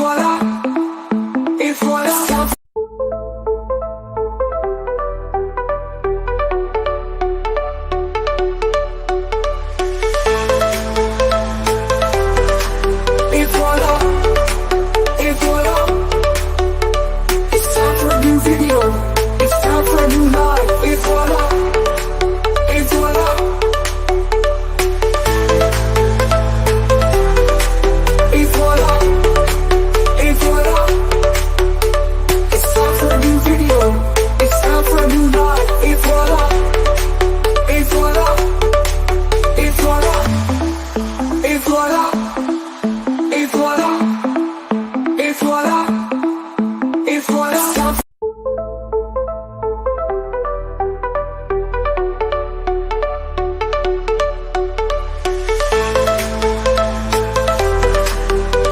voilà, et voilà. Et voilà, et voilà. It's time for a new video. It's time for a new life. Et voilà, et voilà. Et voilà, et voilà. It's time for a new video. It's time for a new life. Et voilà, et voilà. Et voilà, et voilà. Et voilà, et voilà, et voilà.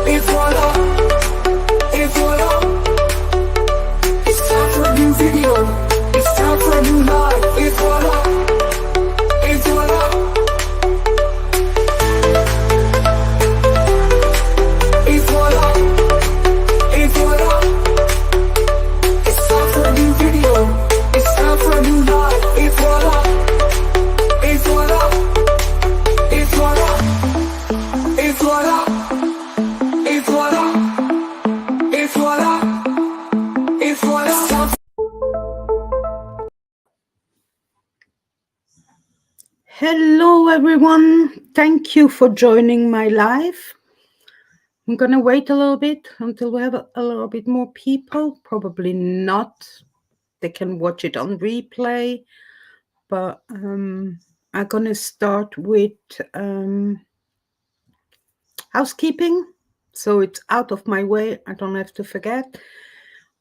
Et voilà, et voilà. It's time for a new video. It's time for a new life. Et voilà, et voilà. Et voilà, et voilà. It's time for a new video. It's time for a new life. Et voilà, et voilà. Et voilà, et voilà. Et voilà, et voilà. Et voilà. Hello, everyone. Thank you for joining my live. I'm going to wait a little bit until we have a little bit more people. Probably not. They can watch it on replay. But I'm going to start with housekeeping. So it's out of my way. I don't have to forget.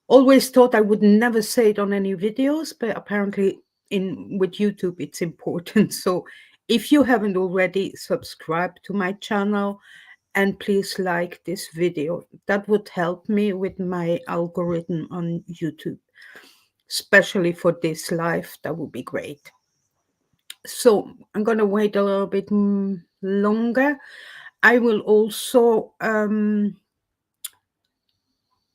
Always thought I would never say it on any videos, but apparently with YouTube it's important. So if you haven't already, subscribe to my channel and please like this video. That would help me with my algorithm on YouTube, especially for this live. That would be great. So I'm going to wait a little bit longer. I will also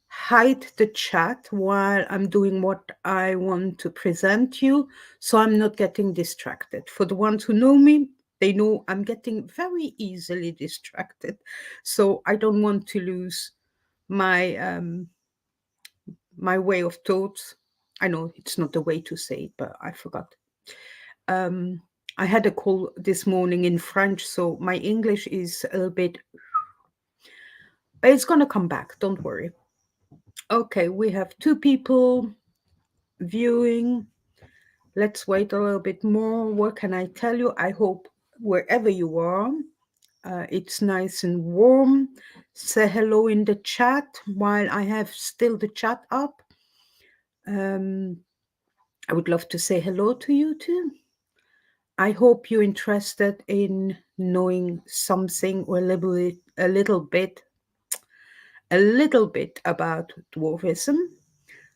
hide the chat while I'm doing what I want to present you, so I'm not getting distracted. For the ones who know me, they know I'm getting very easily distracted, so I don't want to lose my my way of thoughts. I know it's not the way to say it, but I forgot. I had a call this morning in French, so my English is a little bit, but it's gonna come back, don't worry. Okay, we have 2 people viewing. Let's wait a little bit more. What can I tell you? I hope wherever you are, it's nice and warm. Say hello in the chat while I have still the chat up. I would love to say hello to you too. I hope you're interested in knowing something or a little bit about dwarfism.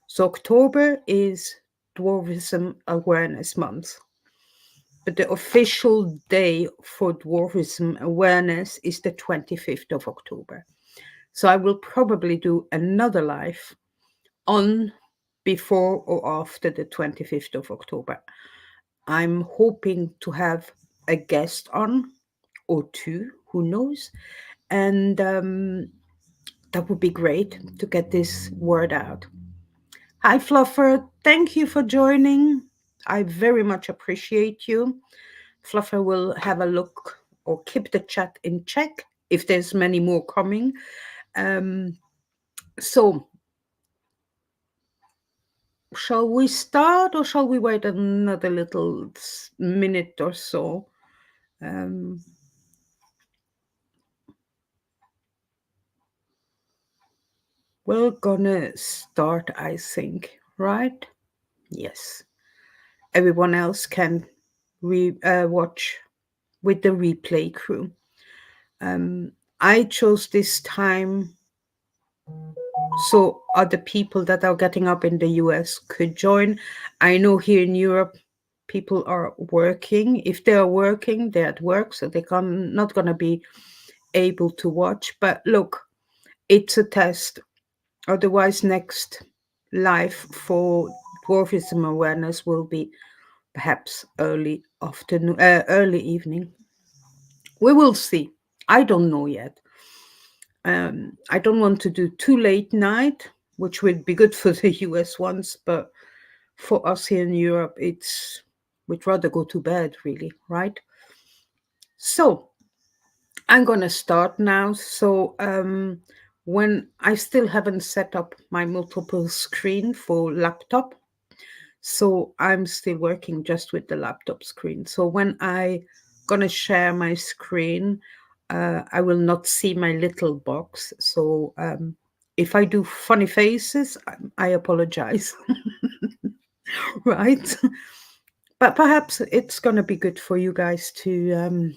So October is Dwarfism Awareness Month, but the official day for Dwarfism Awareness is the 25th of October. So I will probably do another live on, before or after the 25th of October. I'm hoping to have a guest on, or 2, who knows, and that would be great to get this word out. Hi, Fluffer. Thank you for joining. I very much appreciate you. Fluffer will have a look or keep the chat in check if there's many more coming. So, shall we start or shall we wait another little minute or so? We're gonna start, I think, right? Yes. Everyone else can watch with the replay crew. I chose this time so other people that are getting up in the US could join. I know here in Europe, people are working. If they are working, they're at work, so they're not going to be able to watch. But look, It's a test. Otherwise, next live for dwarfism awareness will be perhaps early afternoon, early evening. We will see. I don't know yet. I don't want to do too late night, which would be good for the US ones, but for us here in Europe, we'd rather go to bed, really, right? So I'm gonna start now. So when I still haven't set up my multiple screen for laptop, so I'm still working just with the laptop screen. So when I gonna share my screen, I will not see my little box. So if I do funny faces, I apologize, right? But perhaps it's gonna be good for you guys to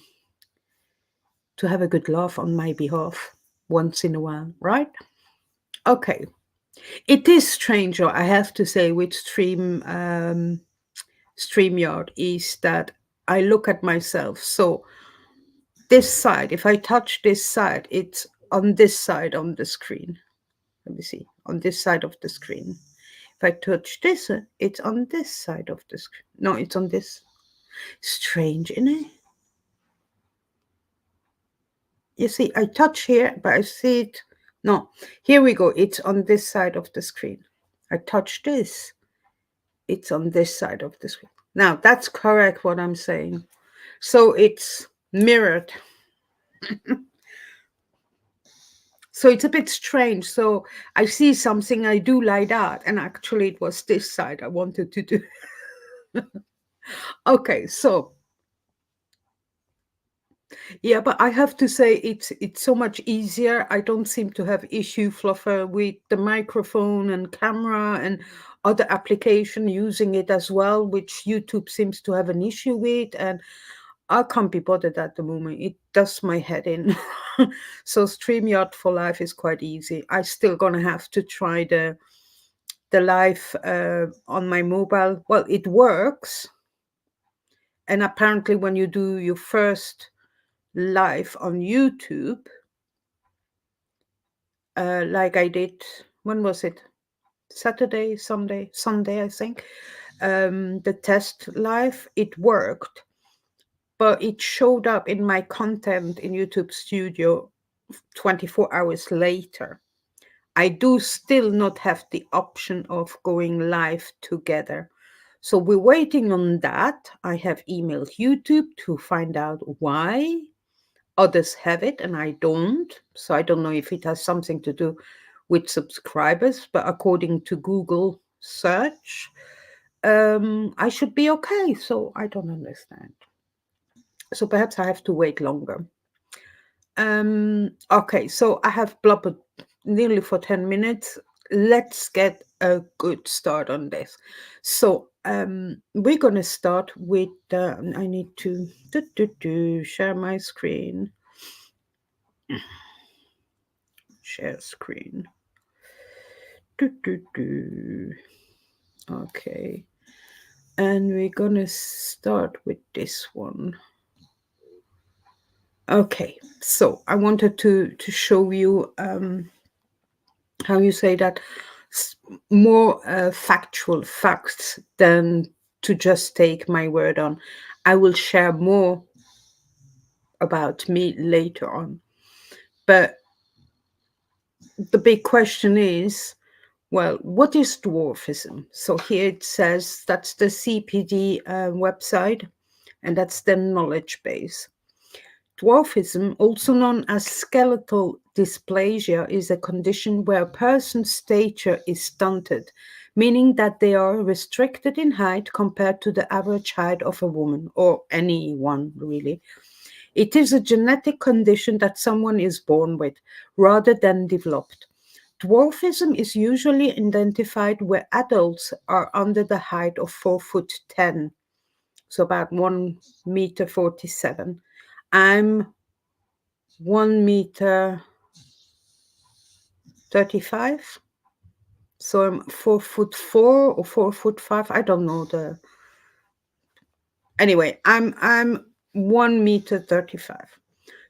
have a good laugh on my behalf once in a while, right? Okay. It is strange, or I have to say, with Streamyard is that I look at myself. So this side, if I touch this side, it's on this side on the screen. Let me see, on this side of the screen. If I touch this, it's on this side of the screen. No, it's on this. Strange, isn't it? You see, I touch here, but I see it. No, here we go. It's on this side of the screen. I touch this. It's on this side of the screen. Now, that's correct what I'm saying. So it's mirrored. So it's a bit strange. So I see something, I do like that. And actually, it was this side I wanted to do. Okay, so yeah, but I have to say it's so much easier. I don't seem to have issue, Fluffer, with the microphone and camera and other application using it as well, which YouTube seems to have an issue with, and I can't be bothered at the moment. It does my head in. So StreamYard for Life is quite easy. I still gonna have to try the live on my mobile. Well, it works, and apparently when you do your first live on YouTube, like I did, when was it? Saturday, Sunday, I think. The test live, it worked, but it showed up in my content in YouTube Studio 24 hours later. I do still not have the option of going live together. So we're waiting on that. I have emailed YouTube to find out why. Others have it and I don't. So I don't know if it has something to do with subscribers, but according to Google search, I should be okay. So I don't understand. So perhaps I have to wait longer. Okay, so I have blubbered nearly for 10 minutes. Let's get a good start on this. So we're going to start with, I need to share my screen. Share screen. Okay. And we're going to start with this one. Okay, so I wanted to show you how you say that, more factual facts than to just take my word on. I will share more about me later on. But the big question is, well, what is dwarfism? So here it says that's the CPD website, and that's the knowledge base. Dwarfism, also known as skeletal dysplasia, is a condition where a person's stature is stunted, meaning that they are restricted in height compared to the average height of a woman, or anyone really. It is a genetic condition that someone is born with rather than developed. Dwarfism is usually identified where adults are under the height of 4'10", so about 1 meter 47. I'm 1 meter 35, so I'm 4'4" or 4'5". I don't know the. Anyway, I'm 1 meter 35.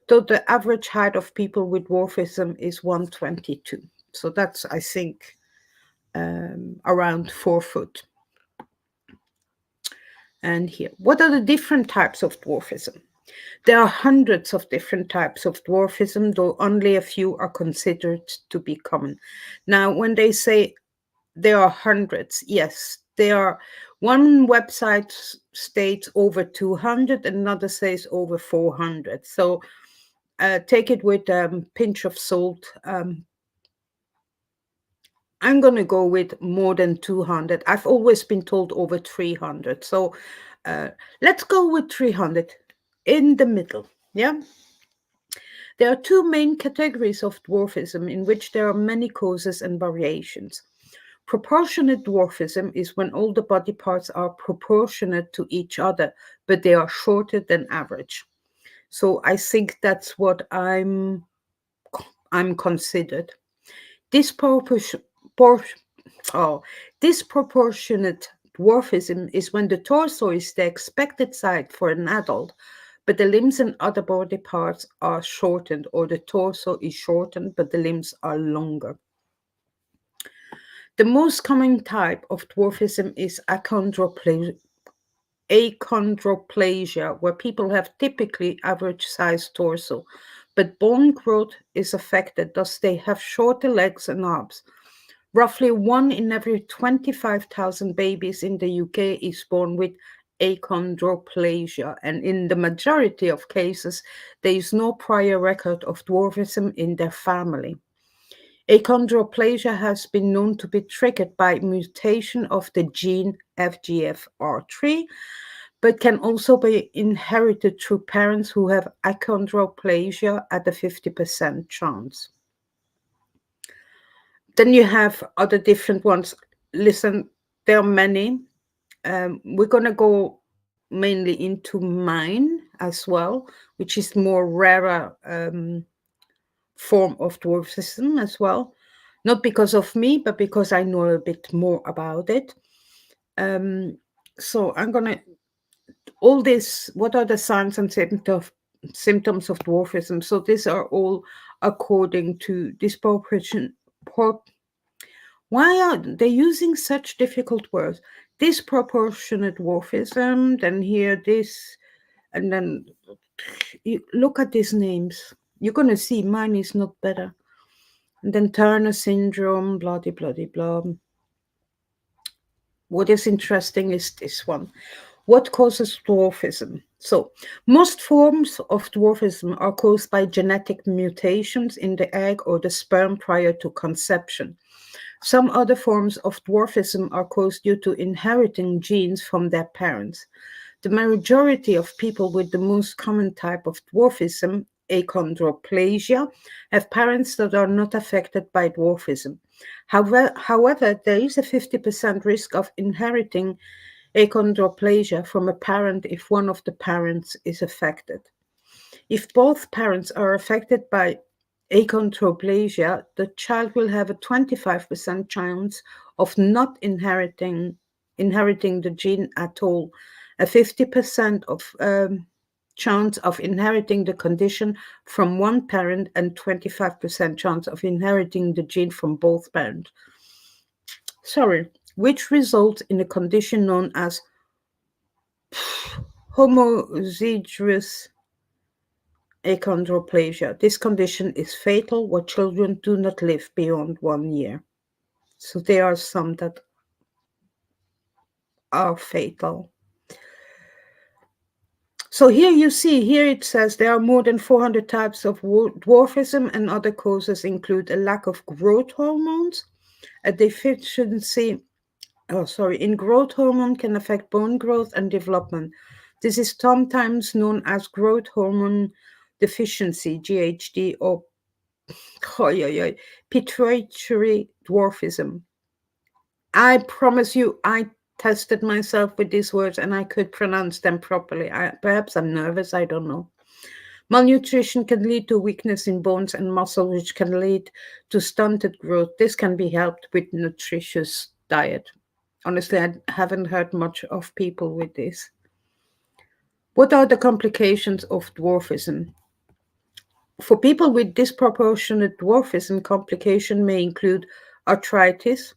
So the average height of people with dwarfism is 122. So that's, I think, around 4 foot. And here, what are the different types of dwarfism? There are hundreds of different types of dwarfism, though only a few are considered to be common. Now, when they say there are hundreds, yes, there are. One website states over 200, another says over 400. So take it with a pinch of salt. I'm going to go with more than 200. I've always been told over 300. So uh, let's go with 300 in the middle. Yeah. There are two main categories of dwarfism in which there are many causes and variations. Proportionate dwarfism is when all the body parts are proportionate to each other, but they are shorter than average. So I think that's what I'm considered. Disproportion, disproportionate dwarfism is when the torso is the expected size for an adult, but the limbs and other body parts are shortened, or the torso is shortened, but the limbs are longer. The most common type of dwarfism is achondroplasia, where people have typically average sized torso, but bone growth is affected, thus they have shorter legs and arms. Roughly 1 in every 25,000 babies in the UK is born with achondroplasia, and in the majority of cases, there is no prior record of dwarfism in their family. Achondroplasia has been known to be triggered by mutation of the gene FGFR3, but can also be inherited through parents who have achondroplasia at a 50% chance. Then you have other different ones. Listen, there are many. We're going to go mainly into mine as well, which is more rarer form of dwarfism as well. Not because of me, but because I know a bit more about it. So I'm going to, all this, what are the signs and symptoms of dwarfism? So these are all according to disproportion. Why are they using such difficult words? Disproportionate dwarfism, then here this, and then you look at these names. You're going to see mine is not better. And then Turner syndrome, blah, blah, blah, blah. What is interesting is this one. What causes dwarfism? So, most forms of dwarfism are caused by genetic mutations in the egg or the sperm prior to conception. Some other forms of dwarfism are caused due to inheriting genes from their parents. The majority of people with the most common type of dwarfism, achondroplasia, have parents that are not affected by dwarfism. However, there is a 50% risk of inheriting achondroplasia from a parent if one of the parents is affected. If both parents are affected by achondroplasia, the child will have a 25% chance of not inheriting the gene at all, a 50% of chance of inheriting the condition from one parent, and 25% chance of inheriting the gene from both parents. Which results in a condition known as homozygous achondroplasia. This condition is fatal, where children do not live beyond 1 year. So there are some that are fatal. So here you see, here it says there are more than 400 types of dwarfism, and other causes include a lack of growth hormones, a deficiency in growth hormone can affect bone growth and development. This is sometimes known as growth hormone deficiency, GHD, or pituitary dwarfism. I promise you, I tested myself with these words and I could pronounce them properly. Perhaps I'm nervous, I don't know. Malnutrition can lead to weakness in bones and muscle, which can lead to stunted growth. This can be helped with nutritious diet. Honestly, I haven't heard much of people with this. What are the complications of dwarfism? For people with disproportionate dwarfism, complication may include arthritis.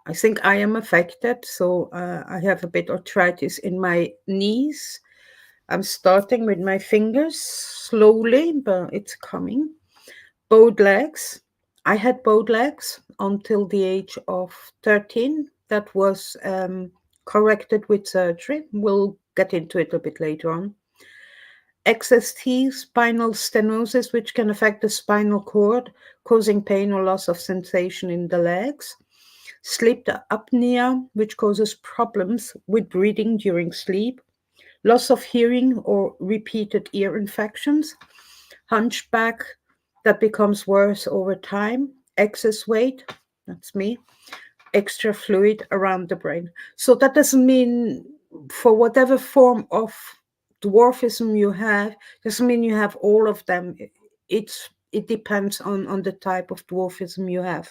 I think I am affected, so I have a bit arthritis in my knees. I'm starting with my fingers slowly, but it's coming. Bowed legs. I had bowed legs until the age of 13. That was corrected with surgery. We'll get into it a bit later on. XST, spinal stenosis, which can affect the spinal cord, causing pain or loss of sensation in the legs. Sleep apnea, which causes problems with breathing during sleep. Loss of hearing or repeated ear infections. Hunchback, that becomes worse over time. Excess weight, that's me. Extra fluid around the brain. So that doesn't mean for whatever form of dwarfism you have, doesn't mean you have all of them. It depends on the type of dwarfism you have.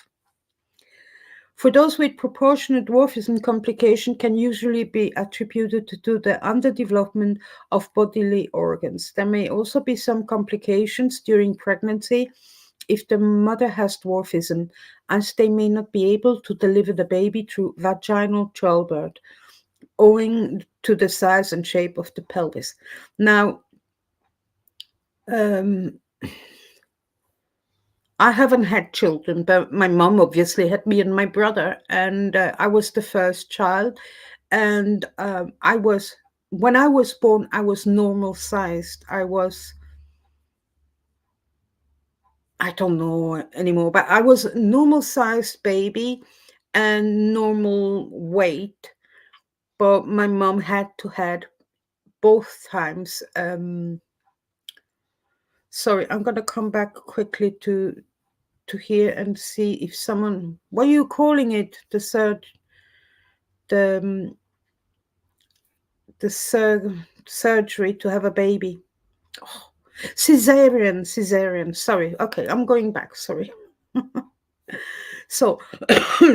For those with proportionate dwarfism, complication can usually be attributed to the underdevelopment of bodily organs. There may also be some complications during pregnancy if the mother has dwarfism, as they may not be able to deliver the baby through vaginal childbirth, owing to the size and shape of the pelvis. Now, I haven't had children, but my mom obviously had me and my brother, and I was the first child. And when I was born, I was normal sized. I don't know anymore, but I was a normal sized baby and normal weight. But my mom had to had both times. Sorry, I'm gonna come back quickly to here and see if someone. What are you calling it? The surgery to have a baby. Oh, cesarean. Sorry. Okay, I'm going back. Sorry. So,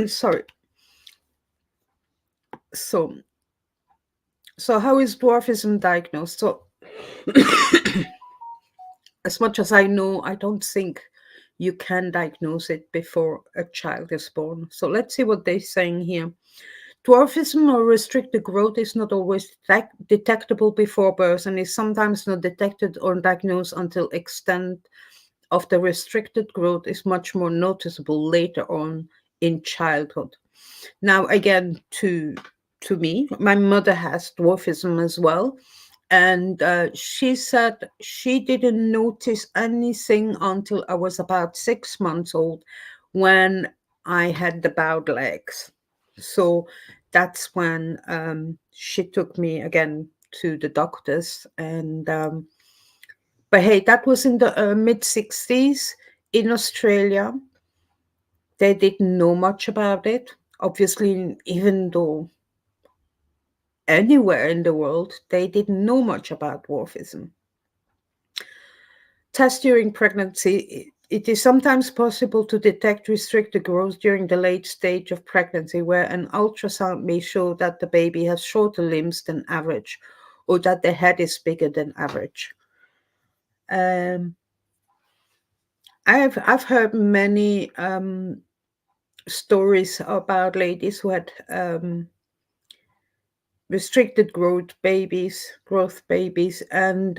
sorry. So, how is dwarfism diagnosed? So, as much as I know, I don't think you can diagnose it before a child is born. So let's see what they're saying here. Dwarfism or restricted growth is not always detectable before birth and is sometimes not detected or diagnosed until extent of the restricted growth is much more noticeable later on in childhood. Now, again, to me, my mother has dwarfism as well. And she said she didn't notice anything until I was about 6 months old when I had the bowed legs. So that's when she took me again to the doctors. And but hey, that was in the mid-60s in Australia. They didn't know much about it. Obviously, even though anywhere in the world, they didn't know much about dwarfism. Test during pregnancy. It is sometimes possible to detect restricted growth during the late stage of pregnancy, where an ultrasound may show that the baby has shorter limbs than average or that the head is bigger than average. I've heard many stories about ladies who had restricted growth babies, and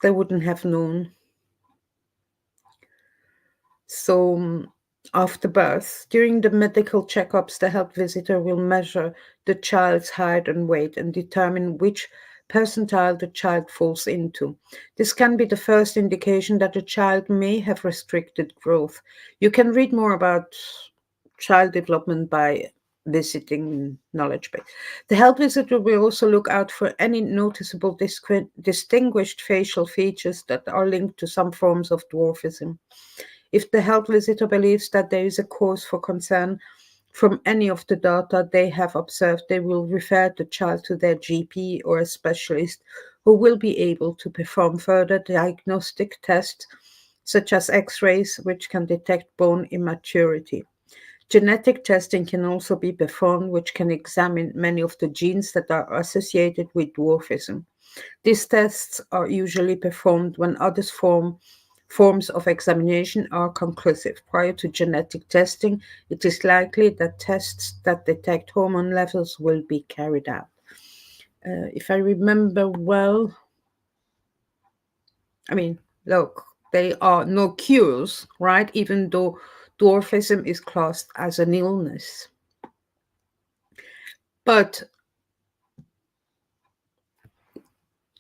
they wouldn't have known. So after birth, during the medical checkups, the health visitor will measure the child's height and weight and determine which percentile the child falls into. This can be the first indication that the child may have restricted growth. You can read more about child development by visiting knowledge base. The health visitor will also look out for any noticeable distinguished facial features that are linked to some forms of dwarfism. If the health visitor believes that there is a cause for concern from any of the data they have observed, they will refer the child to their GP or a specialist who will be able to perform further diagnostic tests, such as X-rays, which can detect bone immaturity. Genetic testing can also be performed, which can examine many of the genes that are associated with dwarfism. These tests are usually performed when other forms of examination are conclusive. Prior to genetic testing, it is likely that tests that detect hormone levels will be carried out. If I remember well, I mean, look, they are no cures, right? Even though dwarfism is classed as an illness. But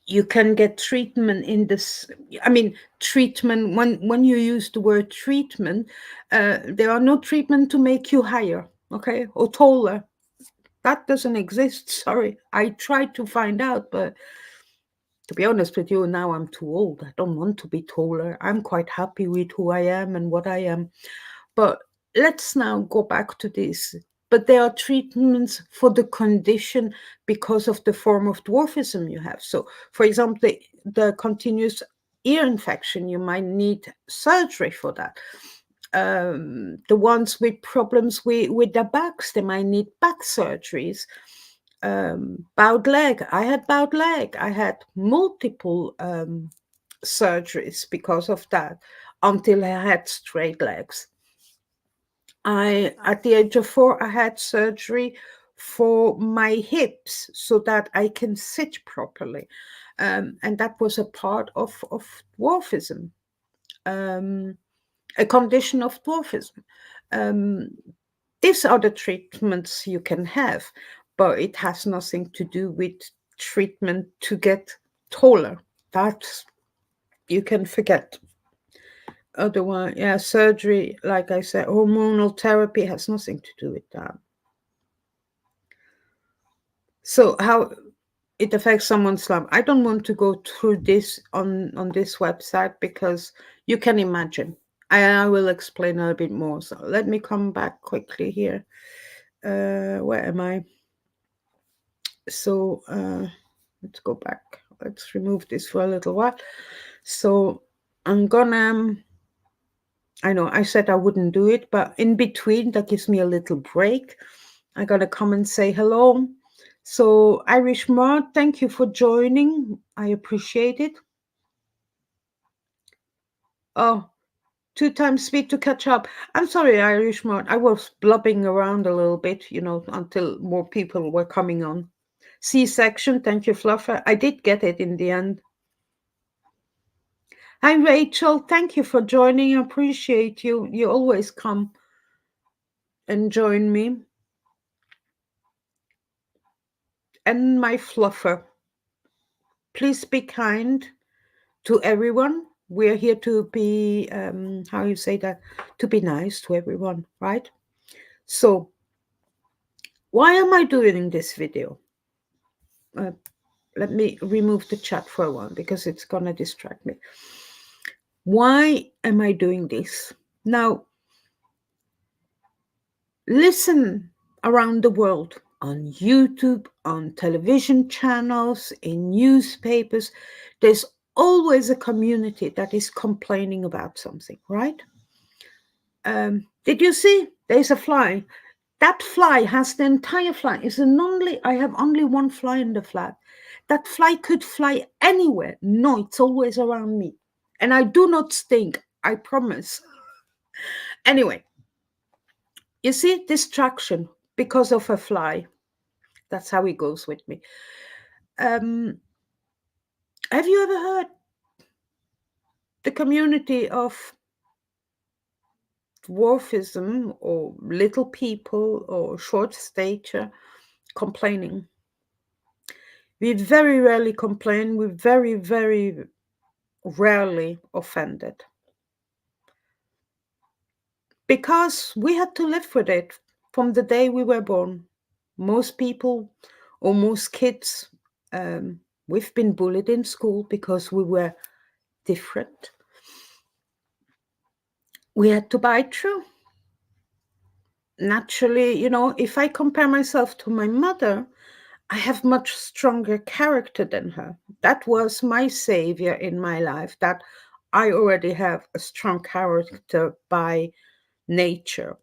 you can get treatment in this. I mean, treatment, when you use the word treatment, there are no treatment to make you higher, okay, or taller. That doesn't exist. Sorry, I tried to find out, but to be honest with you, now I'm too old. I don't want to be taller. I'm quite happy with who I am and what I am. But let's now go back to this. But there are treatments for the condition because of the form of dwarfism you have. So, for example, the continuous ear infection, you might need surgery for that. The ones with problems with their backs, they might need back surgeries. Bowed leg, I had bowed leg. I had multiple surgeries because of that until I had straight legs. At the age of 4, I had surgery for my hips so that I can sit properly. And that was a part of dwarfism, a condition of dwarfism. Um, these are the treatments you can have, but it has nothing to do with treatment to get taller. That you can forget. Otherwise, yeah, surgery, like I said, hormonal therapy has nothing to do with that. So how it affects someone's life, I don't want to go through this on this website because you can imagine. I will explain a bit more. So let me come back quickly here. Where am I? So let's go back. Let's remove this for a little while. So I'm gonna, I know I said I wouldn't do it, but in between, that gives me a little break. I gotta come and say hello. So Irish Mart, thank you for joining. I appreciate it. Oh, 2 times speed to catch up. I'm sorry, Irish Mart. I was blubbing around a little bit, until more people were coming on. C-section, thank you, Fluffer. I did get it in the end. Hi, Rachel. Thank you for joining. I appreciate you. You always come and join me. And my Fluffer. Please be kind to everyone. We're here to be, how you say that? To be nice to everyone, right? So, why am I doing this video? Let me remove the chat for a while because it's going to distract me. Why am I doing this? Now, listen around the world on YouTube, on television channels, in newspapers. There's always a community that is complaining about something, right? Did you see? There's a fly. That fly has the entire fly. I have only one fly in the flat. That fly could fly anywhere. No, it's always around me. And I do not stink, I promise. Anyway, you see, distraction because of a fly. That's how it goes with me. Have you ever heard the community of dwarfism or little people or short stature complaining? We very rarely complain. We're very, very rarely offended. Because we had to live with it from the day we were born. Most people or most kids, we've been bullied in school because we were different. We had to bite through. Naturally, if I compare myself to my mother, I have much stronger character than her. That was my savior in my life, that I already have a strong character by nature.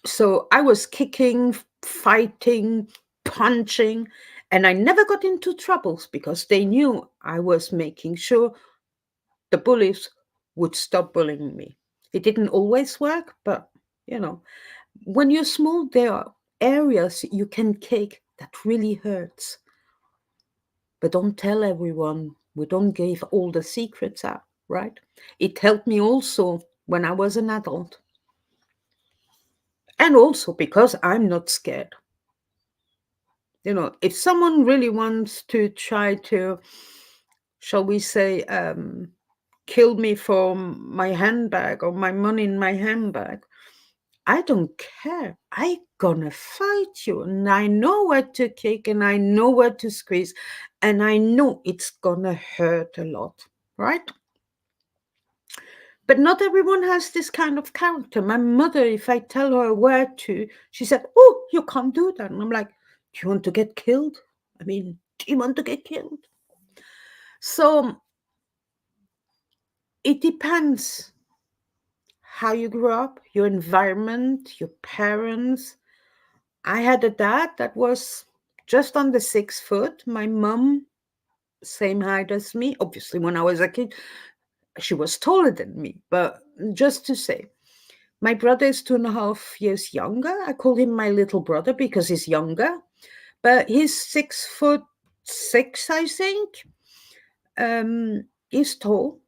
So I was kicking, fighting, punching, And I never got into troubles because they knew I was making sure the bullies would stop bullying me. It didn't always work, but you know, when you're small, there are areas you can kick that really hurts. But don't tell everyone. We don't give all the secrets out, right? It helped me also when I was an adult. And also because I'm not scared. If someone really wants to try to, shall we say, kill me for my handbag or my money in my handbag, I don't care. I gonna fight you. And I know where to kick and I know where to squeeze. And I know it's gonna hurt a lot, right? But not everyone has this kind of character. My mother, if I tell her where to, she said, "Oh, you can't do that." And I'm like, "Do you want to get killed? I mean, do you want to get killed?" So it depends how you grew up, your environment, your parents. I had a dad that was just under 6 foot. My mom, same height as me. Obviously, when I was a kid, she was taller than me. But just to say, my brother is 2.5 years younger. I call him my little brother because he's younger. But he's 6'6", I think. He's tall.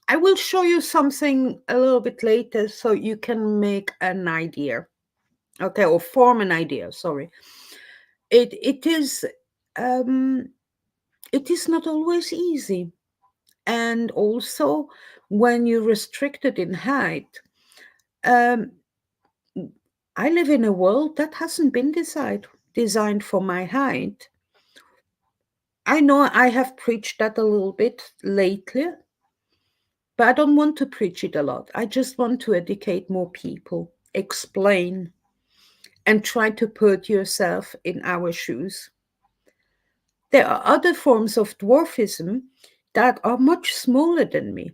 I will show you something a little bit later so you can make an idea. Okay, or form an idea, sorry. It is it is not always easy. And also when you're restricted in height, um, I live in a world that hasn't been designed for my height. I know I have preached that a little bit lately, but I don't want to preach it a lot. I just want to educate more people, explain, and try to put yourself in our shoes. There are other forms of dwarfism that are much smaller than me,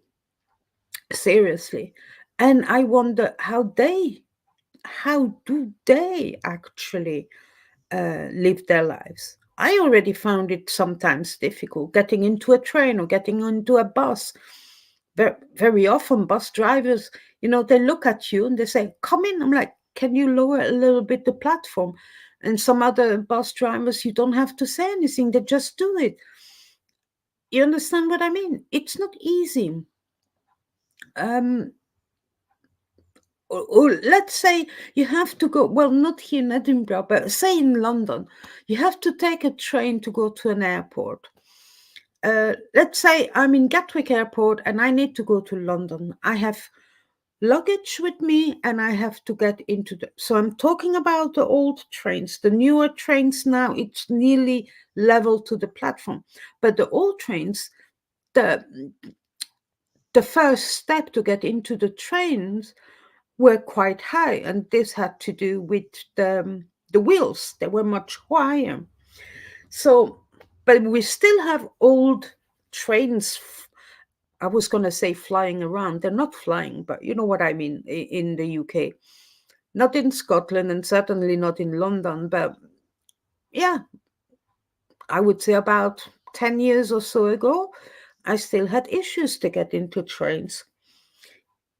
seriously. And I wonder how do they actually live their lives? I already found it sometimes difficult getting into a train or getting into a bus. Very often, bus drivers, they look at you and they say, "Come in." I'm like, "Can you lower a little bit the platform?" And some other bus drivers, you don't have to say anything, they just do it. You understand what I mean? It's not easy. Um, or let's say you have to go, well, not here in Edinburgh, but say in London, you have to take a train to go to an airport. Let's say I'm in Gatwick Airport and I need to go to London. I have luggage with me and I have to get into so I'm talking about the old trains. The newer trains now, it's nearly level to the platform. But the old trains, the first step to get into the trains were quite high, and this had to do with the wheels. They were much higher. So, but we still have old trains. I was going to say flying around. They're not flying, but you know what I mean, in the UK. Not in Scotland and certainly not in London, but yeah, I would say about 10 years or so ago, I still had issues to get into trains.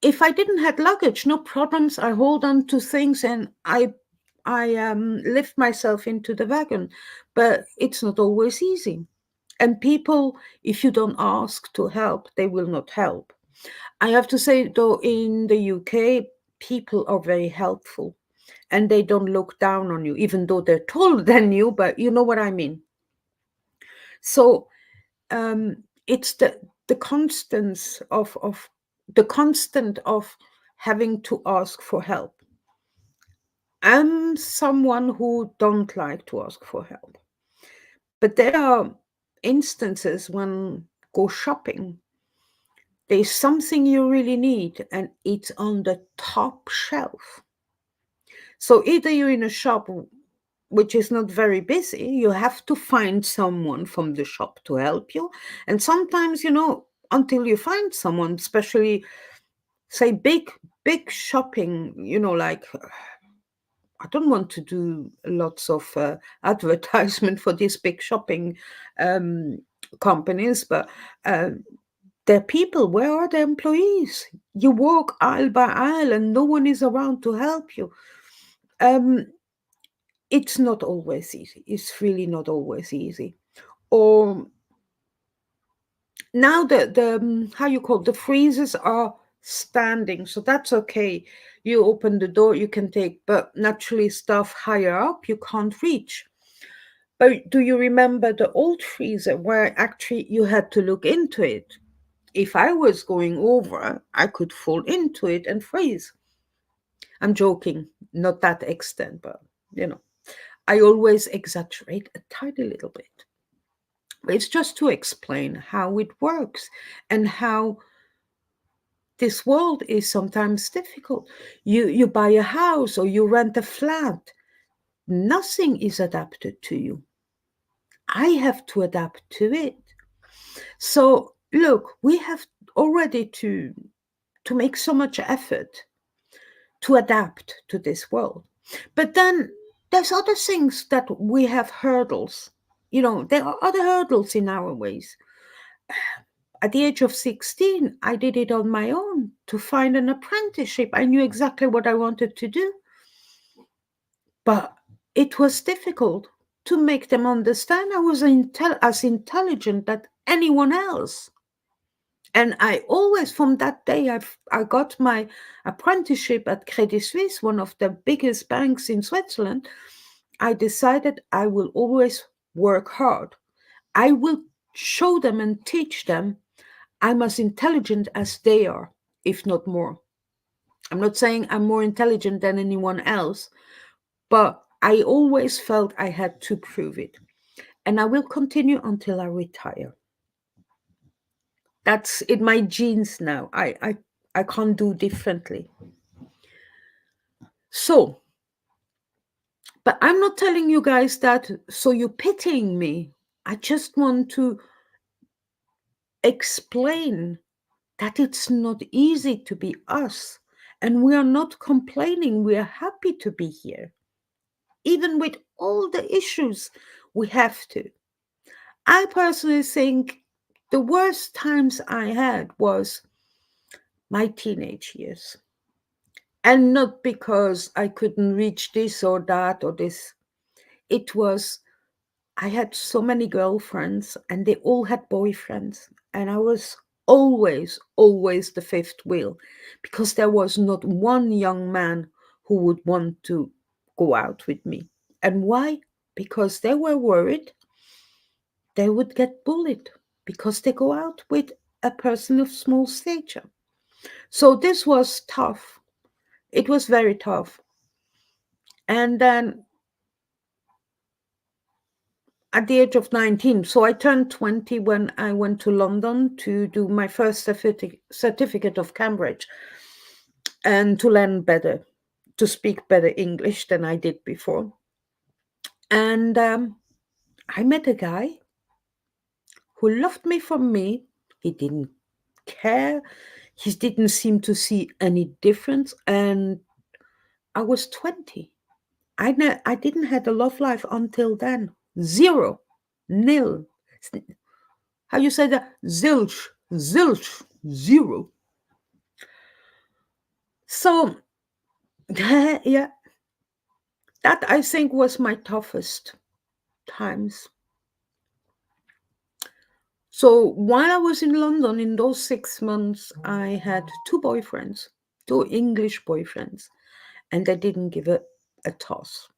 If I didn't have luggage, no problems. I hold on to things and I lift myself into the wagon, but it's not always easy. And people, if you don't ask to help, they will not help. I have to say, though, in the UK, people are very helpful and they don't look down on you, even though they're taller than you, but you know what I mean. So it's the constance of the constant of having to ask for help. I'm someone who don't like to ask for help, but there are instances when go shopping, there's something you really need and it's on the top shelf. So either you're in a shop which is not very busy, you have to find someone from the shop to help you. And sometimes, until you find someone, especially say big shopping, like I don't want to do lots of advertisement for these big shopping um, companies, but uh, they're people. Where are the employees? You walk aisle by aisle and no one is around to help you. Um, it's not always easy. It's really not always easy. Or now the how you call it, the freezers are standing, so that's okay. You open the door, you can take, but naturally stuff higher up you can't reach. But do you remember the old freezer where actually you had to look into it? If I was going over, I could fall into it and freeze. I'm joking, not that extent, but you know, I always exaggerate a tiny little bit. It's just to explain how it works and how this world is sometimes difficult. You buy a house or you rent a flat. Nothing is adapted to you. I have to adapt to it. So look, we have already to make so much effort to adapt to this world. But then there's other things that we have hurdles. You know, there are other hurdles in our ways. At the age of 16, I did it on my own to find an apprenticeship. I knew exactly what I wanted to do, but it was difficult to make them understand I was as intelligent as anyone else. And I always, from that day, I got my apprenticeship at Credit Suisse, one of the biggest banks in Switzerland. I decided I will always work hard. I will show them and teach them I'm as intelligent as they are, if not more. I'm not saying I'm more intelligent than anyone else, but I always felt I had to prove it. And I will continue until I retire. That's in my genes now. I can't do differently. So, but I'm not telling you guys that so you're pitying me. I just want to explain that it's not easy to be us. And we are not complaining. We are happy to be here. Even with all the issues we have to. I personally think the worst times I had was my teenage years. And not because I couldn't reach this or that or this. It was, I had so many girlfriends and they all had boyfriends. And I was always the fifth wheel because there was not one young man who would want to go out with me. And why? Because they were worried they would get bullied because they go out with a person of small stature. So this was tough. It was very tough. And then at the age of 19, so I turned 20 when I went to London to do my first certificate of Cambridge and to learn better, to speak better English than I did before. And I met a guy who loved me for me. He didn't care. He didn't seem to see any difference. And I was 20. I didn't have a love life until then. Zero. Nil. How you say that? Zilch. Zilch. Zero. So, yeah, that I think was my toughest times. So while I was in London in those 6 months, I had two boyfriends, two English boyfriends, and they didn't give a toss.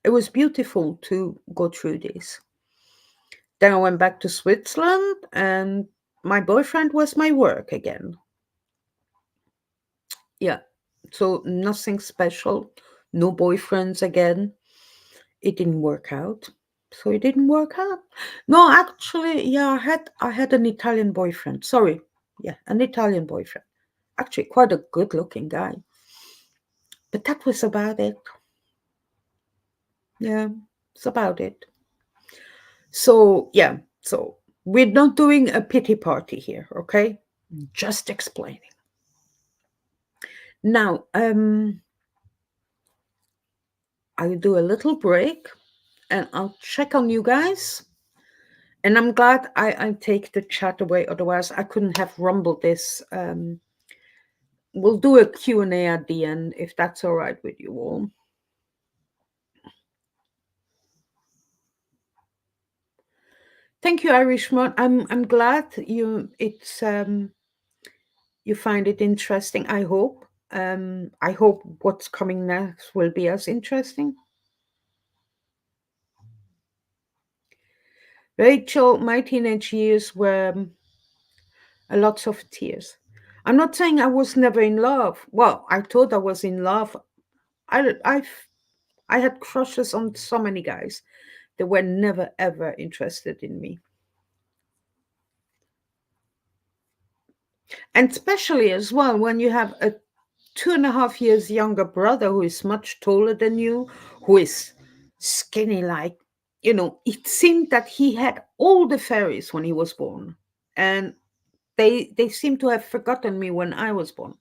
It was beautiful to go through this. Then I went back to Switzerland, and my boyfriend was my work again. Yeah, so nothing special, no boyfriends again. It didn't work out. So it didn't work out. No, actually, yeah, I had an Italian boyfriend. Sorry. Yeah, an Italian boyfriend. Actually, quite a good-looking guy. But that was about it. Yeah, it's about it. So, yeah, so we're not doing a pity party here, okay? Just explaining. Now, I'll do a little break and I'll check on you guys. And I'm glad I take the chat away. Otherwise, I couldn't have rumbled this. We'll do a Q&A at the end, if that's all right with you all. Thank you, Irishman. I'm glad you find it interesting. I hope what's coming next will be as interesting. Rachel, my teenage years were a lots of tears. I'm not saying I was never in love. Well, I thought I was in love. I I I had crushes on so many guys that were never ever interested in me. And especially as well when you have a 2.5 years younger brother who is much taller than you, who is skinny like, it seemed that he had all the fairies when he was born. And they seem to have forgotten me when I was born.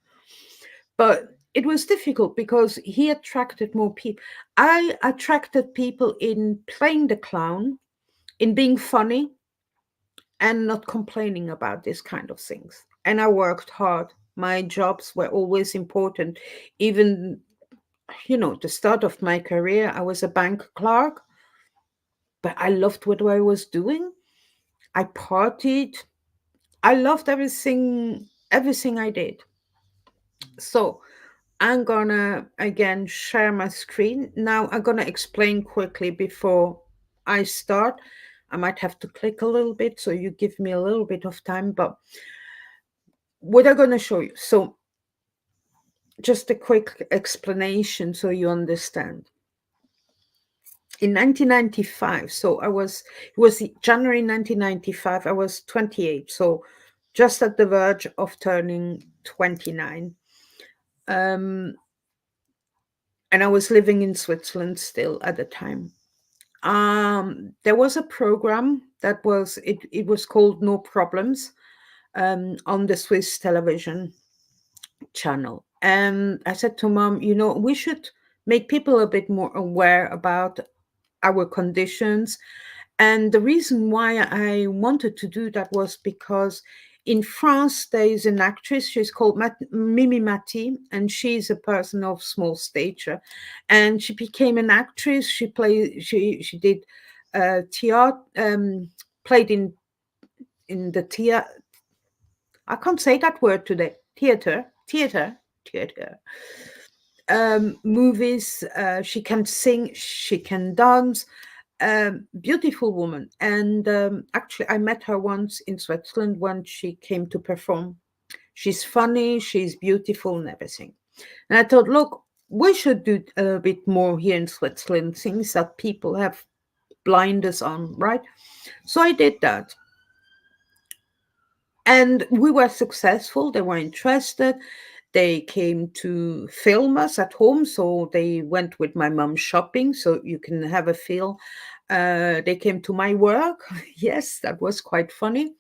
But it was difficult because he attracted more people. I attracted people in playing the clown, in being funny, and not complaining about this kind of things. And I worked hard. My jobs were always important. Even, the start of my career, I was a bank clerk, but I loved what I was doing. I partied. I loved everything I did. So I'm gonna again share my screen. Now I'm gonna explain quickly before I start. I might have to click a little bit, so you give me a little bit of time, but what I'm gonna show you. So just a quick explanation so you understand. In 1995, so it was January 1995, I was 28, so just at the verge of turning 29. And I was living in Switzerland still at the time. There was a program it was called No Problems, on the Swiss television channel. And I said to mom, we should make people a bit more aware about our conditions. And the reason why I wanted to do that was because in France, there is an actress, she's called Mimi Mati, and she's a person of small stature. And she became an actress. She did theater, played in the theater. I can't say that word today. Theater. Movies. She can sing. She can dance. Beautiful woman. And actually, I met her once in Switzerland when she came to perform. She's funny. She's beautiful and everything. And I thought, look, we should do a bit more here in Switzerland. Things that people have blinders on, right? So I did that. And we were successful. They were interested. They came to film us at home. So they went with my mum shopping. So you can have a feel. They came to my work. Yes, that was quite funny.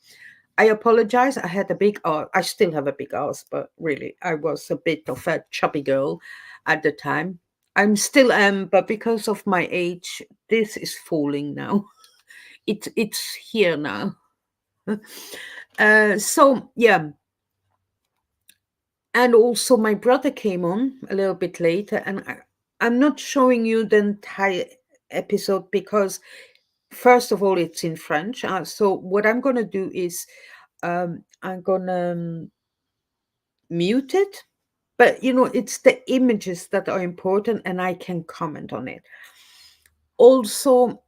I apologize. I had a big arse. I still have a big arse, but really, I was a bit of a chubby girl at the time. I'm still am, but because of my age, this is falling now. It's here now. So yeah, and also my brother came on a little bit later, and I'm not showing you the entire episode because first of all it's in French. So what I'm gonna do is I'm gonna mute it, but it's the images that are important, and I can comment on it. Also,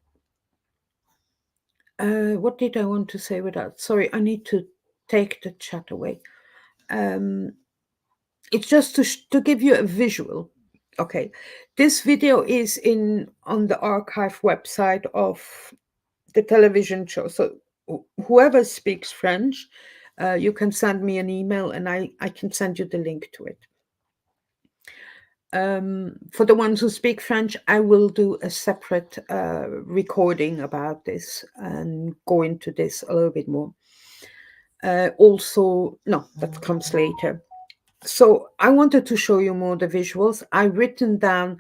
what did I want to say with that? Sorry, I need to take the chat away. It's just to give you a visual. Okay, this video is on the archive website of the television show. So whoever speaks French, you can send me an email and I can send you the link to it. For the ones who speak French, I will do a separate recording about this and go into this a little bit more. Also, no, that comes later. So I wanted to show you more the visuals. I've written down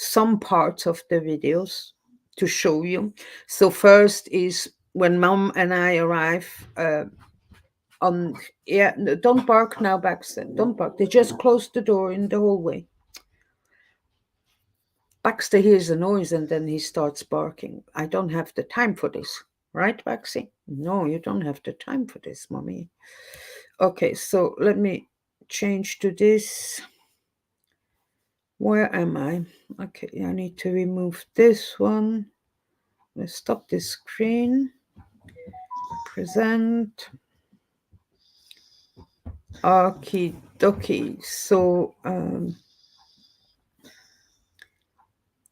some parts of the videos to show you. So first is when Mom and I arrive on, yeah, no, don't bark now, Baxter. Don't bark. They just closed the door in the hallway. Baxter hears a noise and then he starts barking. I don't have the time for this. Right, Baxi? No, you don't have the time for this, Mommy. Okay, so let me change to this. Where am I? Okay, I need to remove this one. Let's stop this screen. Present. Okie dokie. So,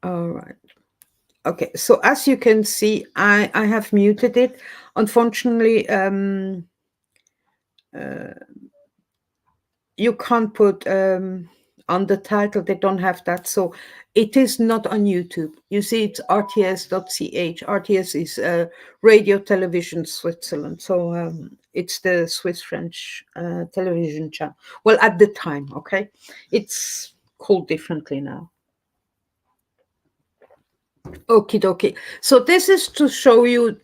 all right. Okay, so as you can see, I have muted it. Unfortunately, you can't put on the title, they don't have that. So it is not on YouTube. You see, it's rts.ch. RTS is Radio Television Switzerland. So it's the Swiss French television channel. Well, at the time, okay? It's called differently now. Okie dokie. So this is to show you,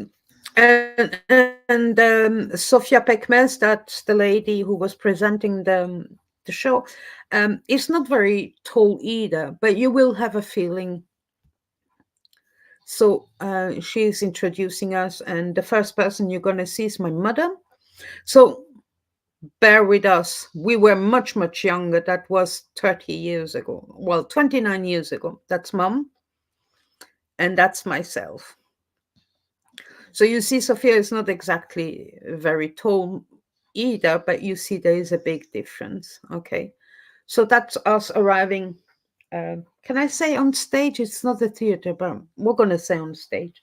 and Sofia Pekmez, that's the lady who was presenting the show, is not very tall either, but you will have a feeling. So she's introducing us, and the first person you're going to see is my mother. So bear with us. We were much, much younger. That was 30 years ago. Well, 29 years ago. That's Mom, and that's myself. So you see, Sophia is not exactly very tall either, but you see there is a big difference. Okay, so that's us arriving. Can I say on stage? It's not a theater, but we're going to say on stage.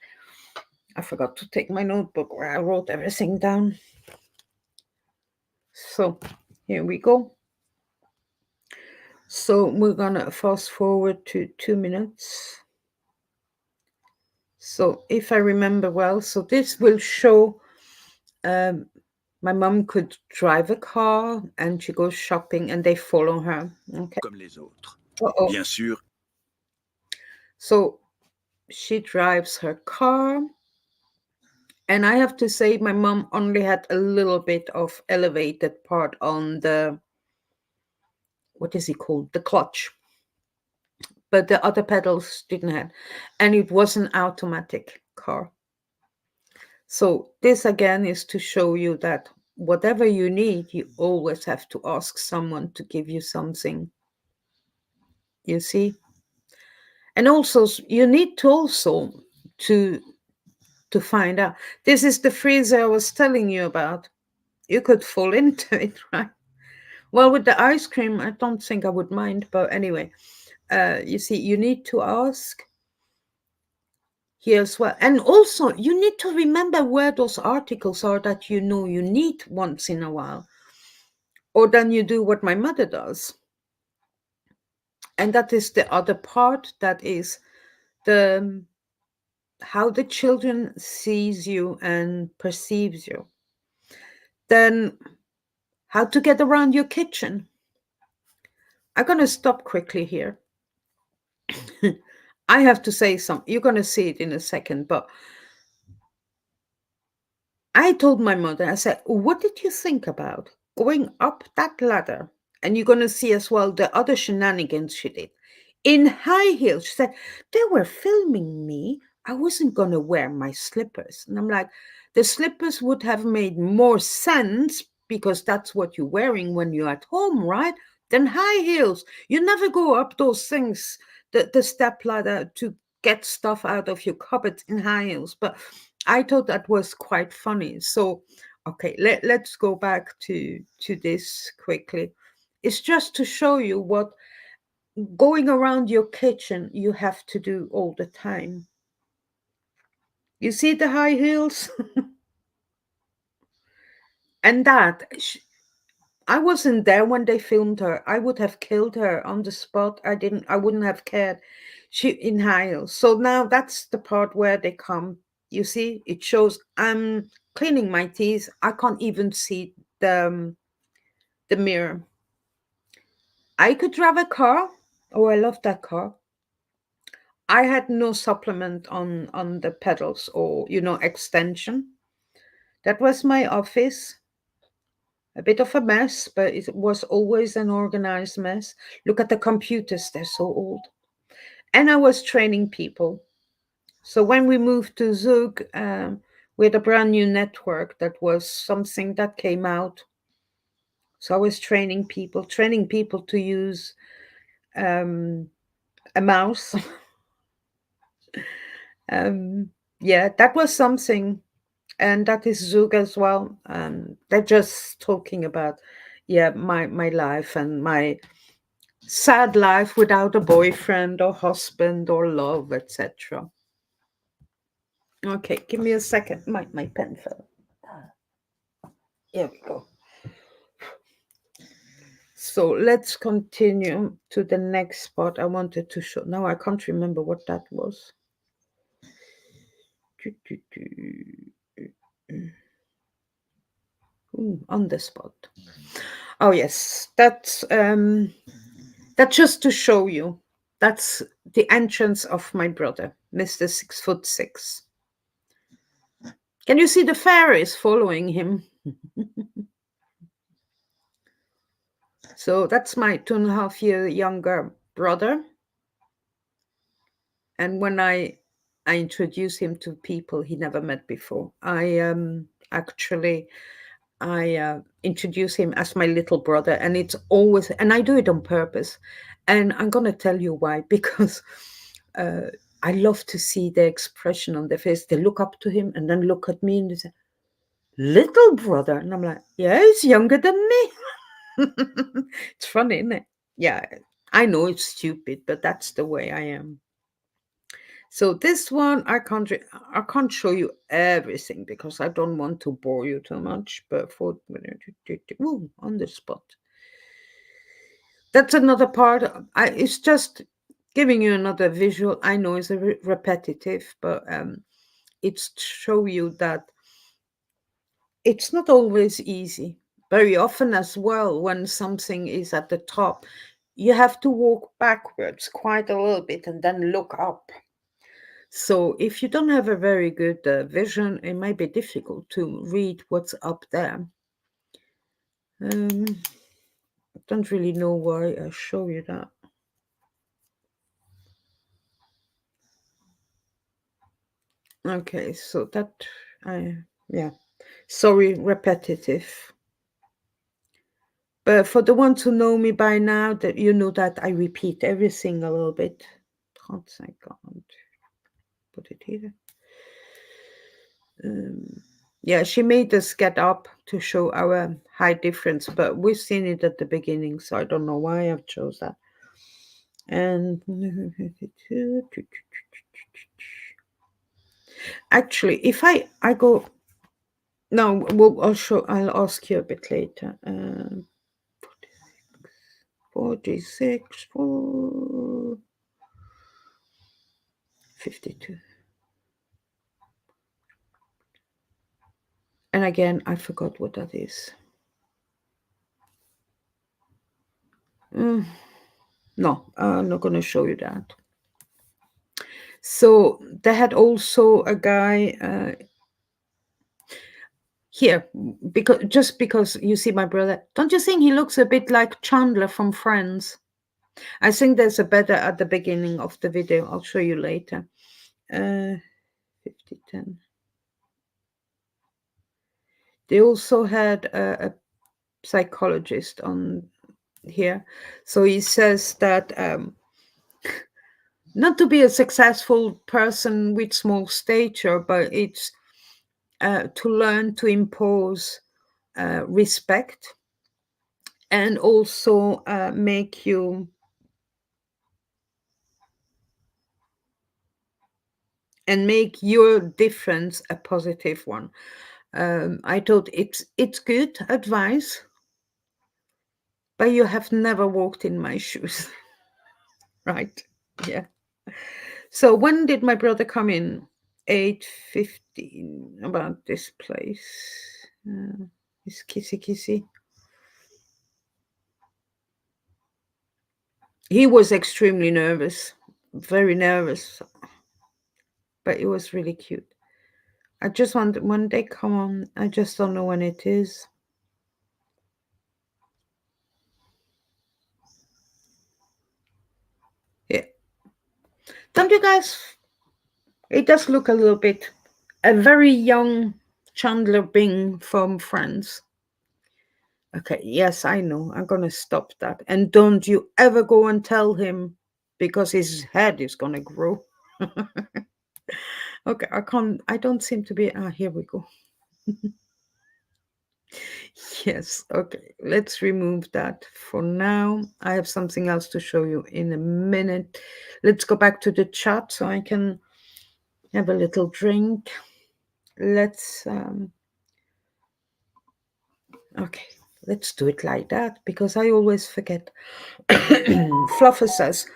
I forgot to take my notebook where I wrote everything down. So here we go. So we're going to fast forward to 2 minutes. So if I remember well, so this will show my mom could drive a car and she goes shopping and they follow her. Okay. Comme les autres. Uh-oh. Bien sûr. So she drives her car. And I have to say, my mom only had a little bit of elevated part on the, what is it called? The clutch. But the other pedals didn't have. And it was an automatic car. So this again is to show you that whatever you need, you always have to ask someone to give you something. You see? And also you need to also to find out. This is the freezer I was telling you about. You could fall into it, right? Well, with the ice cream, I don't think I would mind. But anyway, you see, you need to ask here as well. And also, you need to remember where those articles are that you know you need once in a while. Or then you do what my mother does. And that is the other part, that is the how the children sees you and perceives you. Then how to get around your kitchen. I'm going to stop quickly here. I have to say something. You're going to see it in a second, but I told my mother, I said, what did you think about going up that ladder? And you're going to see as well the other shenanigans she did. In high heels, she said, they were filming me. I wasn't going to wear my slippers. And I'm like, the slippers would have made more sense because that's what you're wearing when you're at home, right? Than high heels. You never go up those things, the step ladder, to get stuff out of your cupboard in high heels. But I thought that was quite funny. So, okay, let's go back to this quickly. It's just to show you what going around your kitchen you have to do all the time. You see the high heels? And that, I wasn't there when they filmed her. I would have killed her on the spot. I wouldn't have cared. She in high heels. So now that's the part where they come. You see, it shows I'm cleaning my teeth. I can't even see the mirror. I could drive a car. Oh, I love that car. I had no supplement on the pedals or extension. That was my office. A bit of a mess, but it was always an organized mess. Look at the computers, they're so old. And I was training people. So when we moved to Zug, we had a brand new network that was something that came out. So I was training people to use um, a mouse. Yeah, that was something. And that is Zug as well. They're just talking about, yeah, my life and my sad life without a boyfriend or husband or love, etc. Okay, give me a second. My pen fell. Here we go. So let's continue to the next spot I wanted to show. Now I can't remember what that was. Ooh, on the spot. Oh yes, that's just to show you. That's the entrance of my brother, Mr. 6'6". Can you see the fairies following him? So that's my 2.5 year younger brother. And when I introduce him to people he never met before, I introduce him as my little brother, and it's always, and I do it on purpose. And I'm gonna tell you why, because uh, I love to see the expression on their face. They look up to him and then look at me and they say, "Little brother," and I'm like, "Yeah, he's younger than me." It's funny, isn't it? Yeah, I know it's stupid, but that's the way I am. So this one I can't show you everything because I don't want to bore you too much. But for ooh, on the spot, that's another part. It's just giving you another visual. I know it's repetitive, but it's to show you that it's not always easy. Very often as well, when something is at the top, you have to walk backwards quite a little bit and then look up. So if you don't have a very good vision, it might be difficult to read what's up there. I don't really know why I show you that. Okay, so that, yeah, sorry, repetitive. But for the ones who know me by now, that you know that I repeat everything a little bit. 30 seconds. Put it here. Yeah, she made us get up to show our height difference, but we've seen it at the beginning, so I don't know why I've chose that. And actually, if I go no, well, I'll ask you a bit later. 46, 52. And again, I forgot what that is. No, I'm not going to show you that. So they had also a guy here, because you see my brother. Don't you think he looks a bit like Chandler from Friends? I think there's a better at the beginning of the video. I'll show you later. 5010. They also had a psychologist on here. So he says that not to be a successful person with small stature, but it's to learn to impose respect and also make you and make your difference a positive one. I thought it's good advice, but you have never walked in my shoes. Right? Yeah. So when did my brother come in? 8:15. About this place. Is kissy. He was extremely nervous. very nervous, but it was really cute. I just want when they come on, I just don't know when it is. Yeah. Don't you guys? It does look a little bit a very young Chandler Bing from Friends. Okay, yes, I know. I'm gonna stop that. And don't you ever go and tell him because his head is gonna grow. Okay, I can't I don't seem to be here we go. Yes, okay. Let's remove that for now. I have something else to show you in a minute. Let's go back to the chat so I can have a little drink. Let's okay, let's do it like that because I always forget. Fluffer says,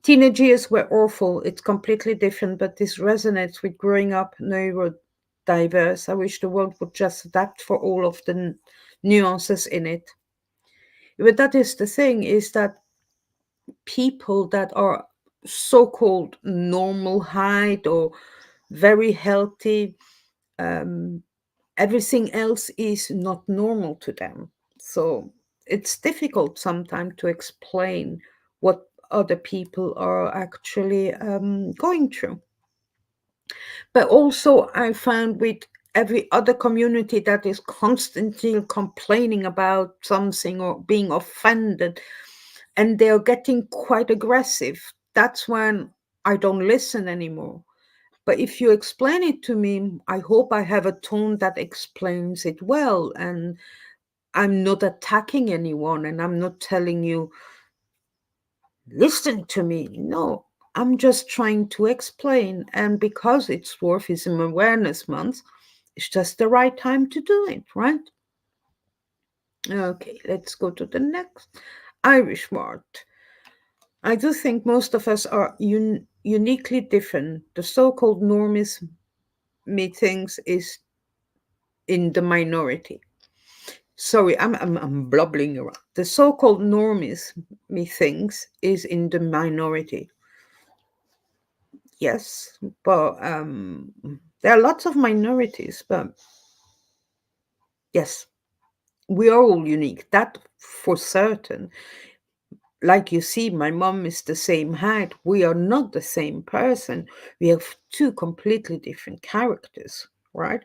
teenage years were awful. It's completely different, but this resonates with growing up neurodiverse. I wish the world would just adapt for all of the nuances in it. But that is the thing, is that people that are so-called normal height or very healthy, um, everything else is not normal to them. So it's difficult sometimes to explain what other people are actually going through. But also, I found with every other community that is constantly complaining about something or being offended, and they're getting quite aggressive, that's when I don't listen anymore. But if you explain it to me, I hope I have a tone that explains it well. And I'm not attacking anyone and I'm not telling you, listen to me. No, I'm just trying to explain. And because it's Dwarfism Awareness Month, it's just the right time to do it, right? Okay, let's go to the next. Irish Mart. I do think most of us are uniquely different. The so called normies methinks is in the minority. Sorry, I'm blubbling around. The so-called normies, methinks, is in the minority. Yes, but there are lots of minorities, but yes, we are all unique. That for certain. Like you see, my mom is the same height. We are not the same person. We have two completely different characters, right?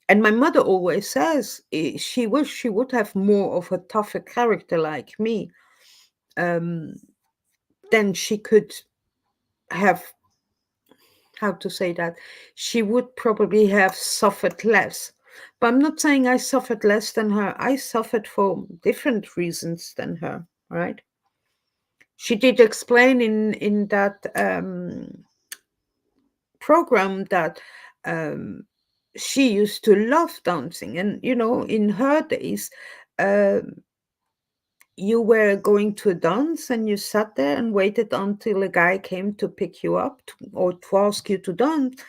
And my mother always says she wish she would have more of a tougher character like me. Um, then she could have, how to say that, she would probably have suffered less. But I'm not saying I suffered less than her. I suffered for different reasons than her, right? She did explain in that program that um, she used to love dancing, and in her days, um you were going to a dance and you sat there and waited until a guy came to pick you up or to ask you to dance.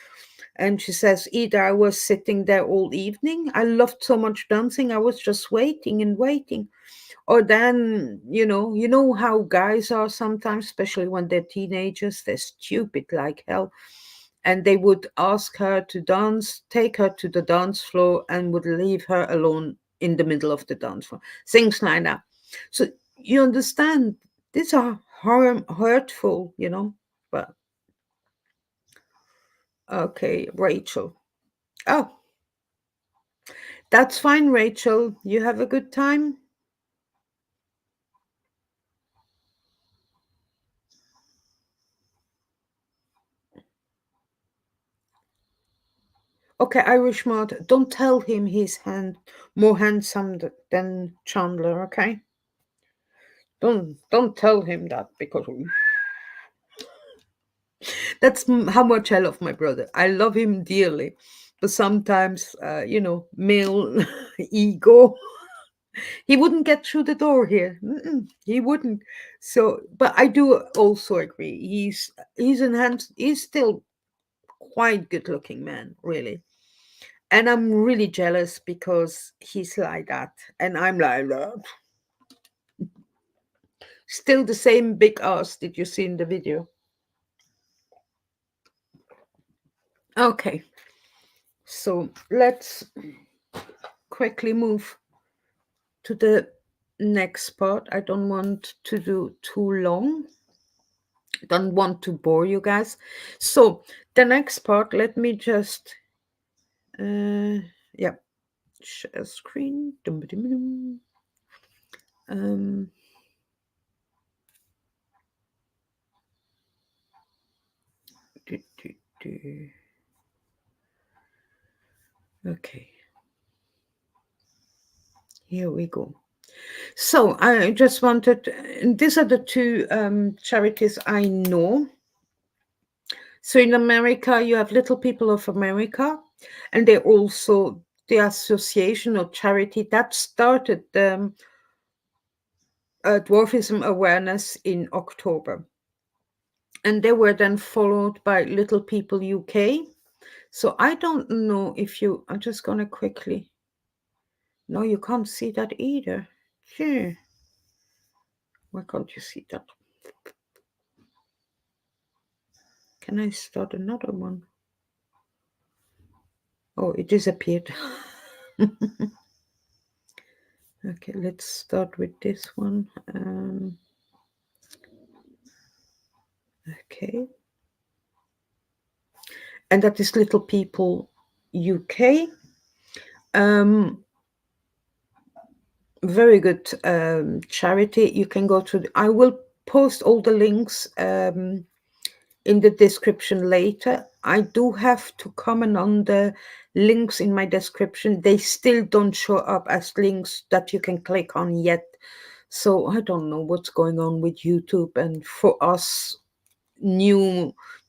And she says, either I was sitting there all evening, I loved so much dancing, I was just waiting and waiting. Or then, you know how guys are sometimes, especially when they're teenagers, they're stupid like hell. And they would ask her to dance, take her to the dance floor, and would leave her alone in the middle of the dance floor. Things like that. So you understand, these are hurtful, But okay, Rachel. Oh, that's fine, Rachel. You have a good time. Okay, Irish Mod, don't tell him he's more handsome than Chandler, okay? Don't tell him that because that's how much I love my brother. I love him dearly, but sometimes, male ego, he wouldn't get through the door here. He wouldn't. So, but I do also agree. He's still quite good looking man, really. And I'm really jealous because he's like that. And I'm like that. Still the same big ass. Did you see in the video? Okay, so let's quickly move to the next part. I don't want to do too long. Don't want to bore you guys. So the next part, let me just yeah, share screen. Dum, dum, dum. Um, do, do, do. Okay, here we go. So I just wanted, these are the two charities I know. So in America, you have Little People of America, and they also the association or charity that started the Dwarfism awareness in October. And they were then followed by Little People UK. So I don't know if you, I'm just going to quickly, no, you can't see that either. Yeah. Why can't you see that? Can I start another one? Oh, it disappeared. Okay, let's start with this one. Okay. And that is Little People UK. Very good charity. You can go to, I will post all the links in the description later. I do have to comment on the links in my description. They still don't show up as links that you can click on yet. So I don't know what's going on with YouTube. And for us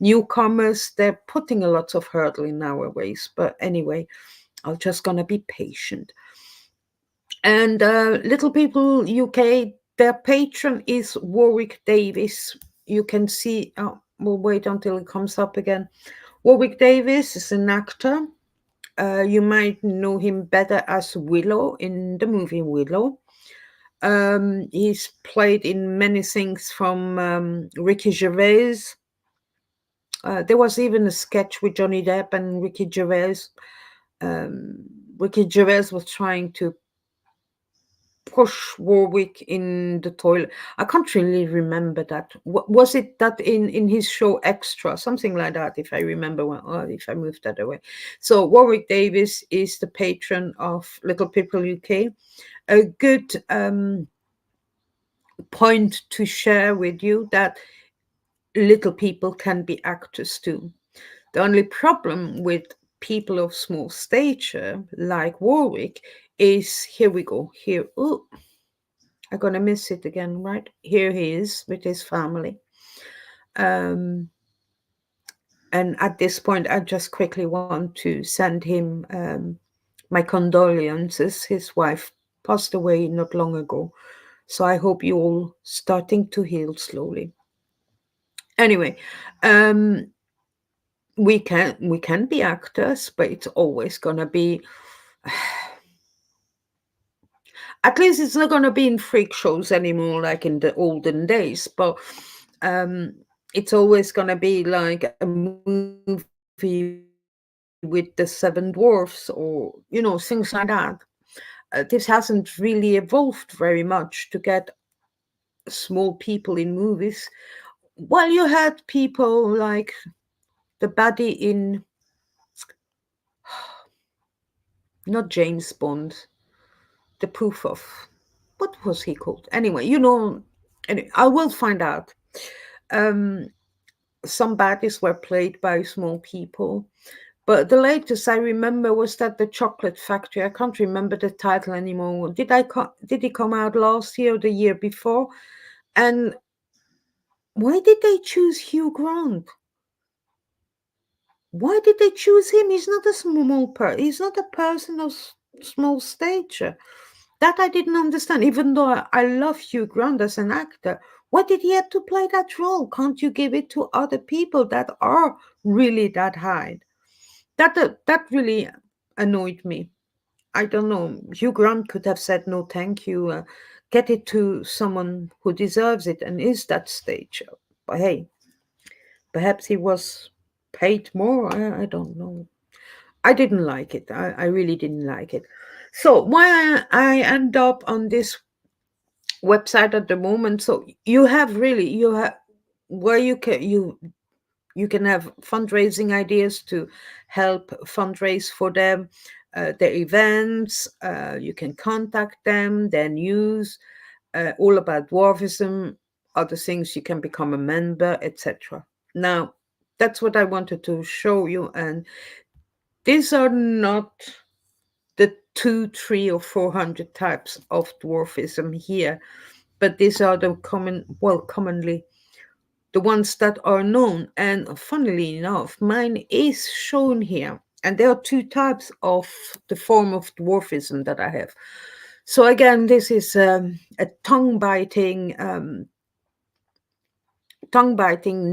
newcomers, they're putting a lot of hurdle in our ways. But anyway, I'm just gonna be patient. And Little People UK, their patron is Warwick Davis. You can see, we'll wait until it comes up again. Warwick Davis is an actor. You might know him better as Willow in the movie Willow. He's played in many things from Ricky Gervais. There was even a sketch with Johnny Depp and Ricky Gervais. Ricky Gervais was trying to push Warwick in the toilet. I can't really remember that. Was it that in his show Extra, something like that? If I remember well, or if I moved that away. So Warwick Davis is the patron of Little People UK. A good point to share with you that little people can be actors too. The only problem with people of small stature like Warwick is, here we go. Here, oh, I'm gonna miss it again, right? Here he is with his family. And at this point, I just quickly want to send him my condolences. His wife passed away not long ago. So I hope you all starting to heal slowly. Anyway, we can be actors, but it's always gonna be, at least it's not gonna be in freak shows anymore like in the olden days, but it's always gonna be like a movie with the Seven Dwarfs or things like that. This hasn't really evolved very much to get small people in movies. Well, you had people like the baddie in, not James Bond, the proof of, what was he called? Anyway, anyway, I will find out. Some baddies were played by small people. But the latest I remember was that the Chocolate Factory. I can't remember the title anymore. Did it come out last year or the year before? And why did they choose Hugh Grant? Why did they choose him? He's not a small person. He's not a person of small stature. That I didn't understand. Even though I love Hugh Grant as an actor, why did he have to play that role? Can't you give it to other people that are really that high? That really annoyed me. I don't know. Hugh Grant could have said no, thank you. Get it to someone who deserves it and is that stage. But hey, perhaps he was paid more. I don't know. I didn't like it. I really didn't like it. So why I end up on this website at the moment? So you have really you have where you can have fundraising ideas to help fundraise for them, their events. You can contact them, their news, all about dwarfism, other things. You can become a member, etc. Now, that's what I wanted to show you, and these are not the two, three, or 400 types of dwarfism here, but these are the commonly the ones that are known. And funnily enough, mine is shown here. And there are two types of the form of dwarfism that I have. So again, this is a tongue-biting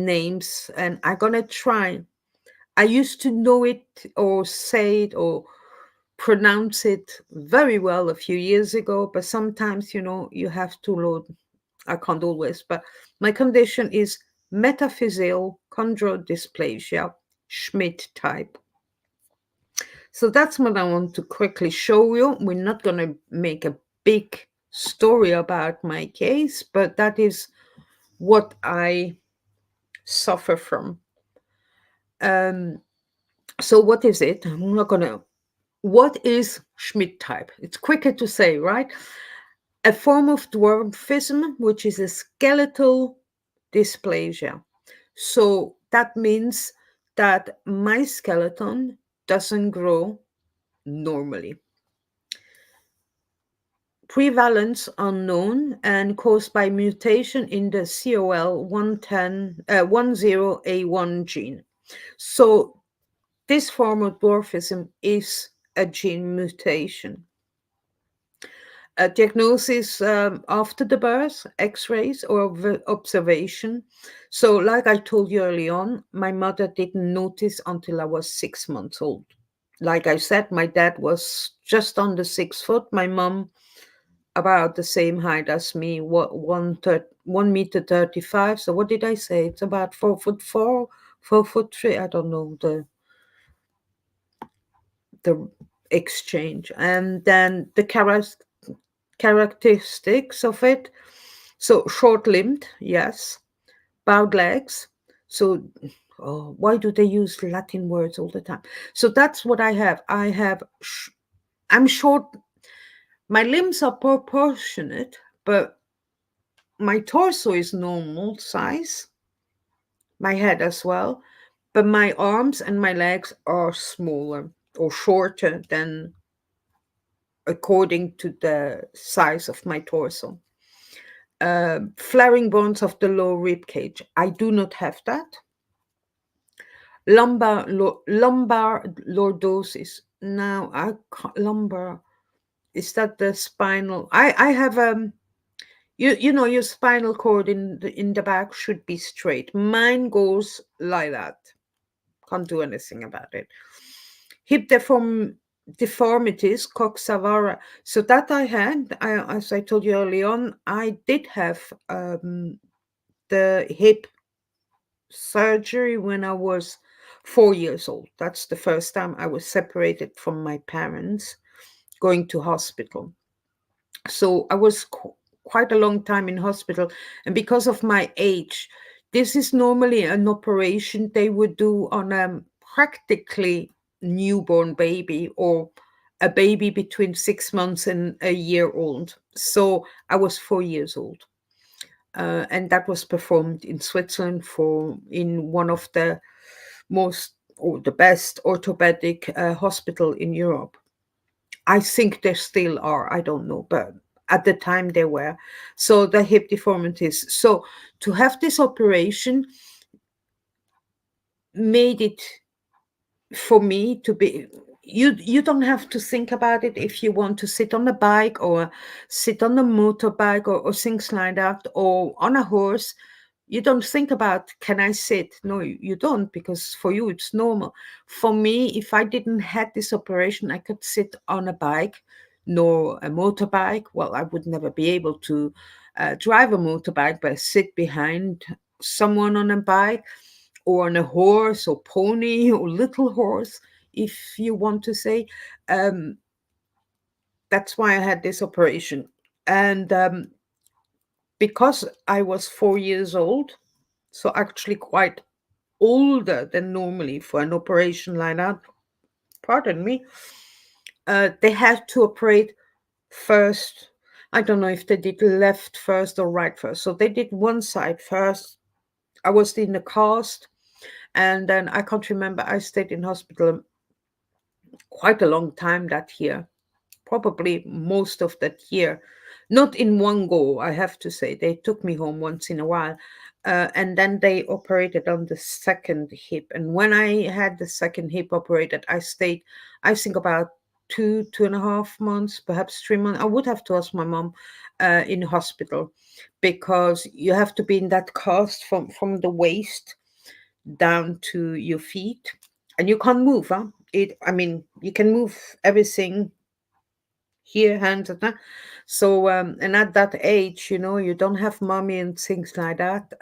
names, and I'm gonna try. I used to know it or say it or pronounce it very well a few years ago, but sometimes you have to load. I can't always, but my condition is metaphyseal chondrodysplasia, Schmidt type. So that's what I want to quickly show you. We're not going to make a big story about my case, but that is what I suffer from. So what is it? I'm not going to. What is Schmidt type? It's quicker to say, right? A form of dwarfism, which is a skeletal dysplasia. So that means that my skeleton doesn't grow normally. Prevalence unknown and caused by mutation in the COL10A1 gene. So this form of dwarfism is a gene mutation. A diagnosis after the birth, x-rays or observation. So like I told you early on, my mother didn't notice until I was 6 months old. Like I said, my dad was just under 6 foot, my mom about the same height as me, 1 meter 35. So what did I say? It's about 4'4", 4'3". I don't know the exchange. And then the characteristics of it. So short-limbed, yes. Bowed legs. So why do they use Latin words all the time? So that's what I have. I'm short. My limbs are proportionate, but my torso is normal size. My head as well. But my arms and my legs are smaller or shorter than according to the size of my torso. Flaring bones of the lower rib cage. I do not have that. Lumbar lordosis. Now, lumbar, is that the spinal? I have your spinal cord in the back should be straight. Mine goes like that. Can't do anything about it. Hip deformities, coxavara. So that I had, as I told you early on, I did have the hip surgery when I was 4 years old. That's the first time I was separated from my parents, going to hospital. So I was quite a long time in hospital. And because of my age, this is normally an operation they would do on a practically newborn baby or a baby between 6 months and a year old. So I was 4 years old. And that was performed in Switzerland in one of the most or the best orthopedic hospital in Europe. I think there still are, I don't know, but at the time they were. So the hip deformities. So to have this operation made it for me to be, you don't have to think about it if you want to sit on a bike or sit on a motorbike or things like that, or on a horse. You don't think about, can I sit? No, you don't, because for you it's normal. For me, if I didn't had this operation, I could sit on a bike, nor a motorbike. Well, I would never be able to drive a motorbike, but sit behind someone on a bike, or on a horse or pony or little horse, if you want to say. Um, that's why I had this operation. And because I was 4 years old, so actually quite older than normally for an operation like that, pardon me, they had to operate first. I don't know if they did left first or right first. So they did one side first. I was in the cast, and then I can't remember. I stayed in hospital quite a long time that year, probably most of that year. Not in one go, I have to say. They took me home once in a while. And then they operated on the second hip. And when I had the second hip operated, I stayed, I think, about 2.5 months, perhaps 3 months. I would have to ask my mom in hospital, because you have to be in that cast from the waist down to your feet, and you can't move. Huh? I mean, you can move everything here, hands, and that. So, and at that age, you don't have mommy and things like that.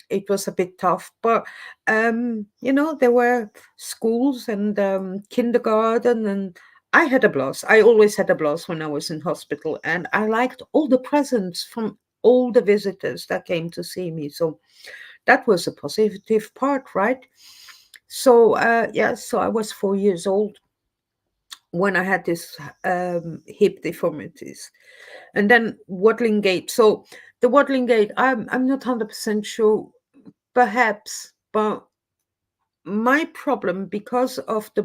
It was a bit tough, but there were schools and kindergarten, and I had a blast. I always had a blast when I was in hospital, and I liked all the presents from all the visitors that came to see me. So that was a positive part, right? So, yeah, so I was 4 years old when I had this hip deformities, and then waddling gait. So the waddling gait, I'm not 100% sure, perhaps, but my problem, because of the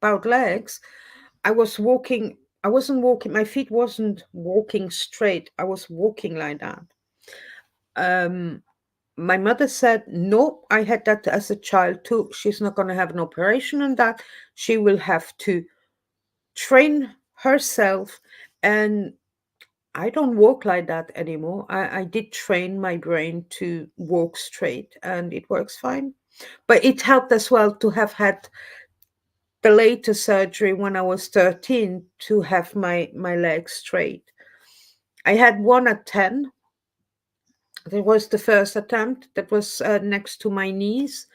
bowed legs, I was walking. I wasn't walking. My feet wasn't walking straight. I was walking like that. Um, my mother said, no, I had that as a child too. She's not going to have an operation on that. She will have to train herself. And I don't walk like that anymore. I did train my brain to walk straight, and it works fine. But it helped as well to have had the later surgery when I was 13 to have my legs straight. I had one at 10. That was the first attempt. That was next to my knees.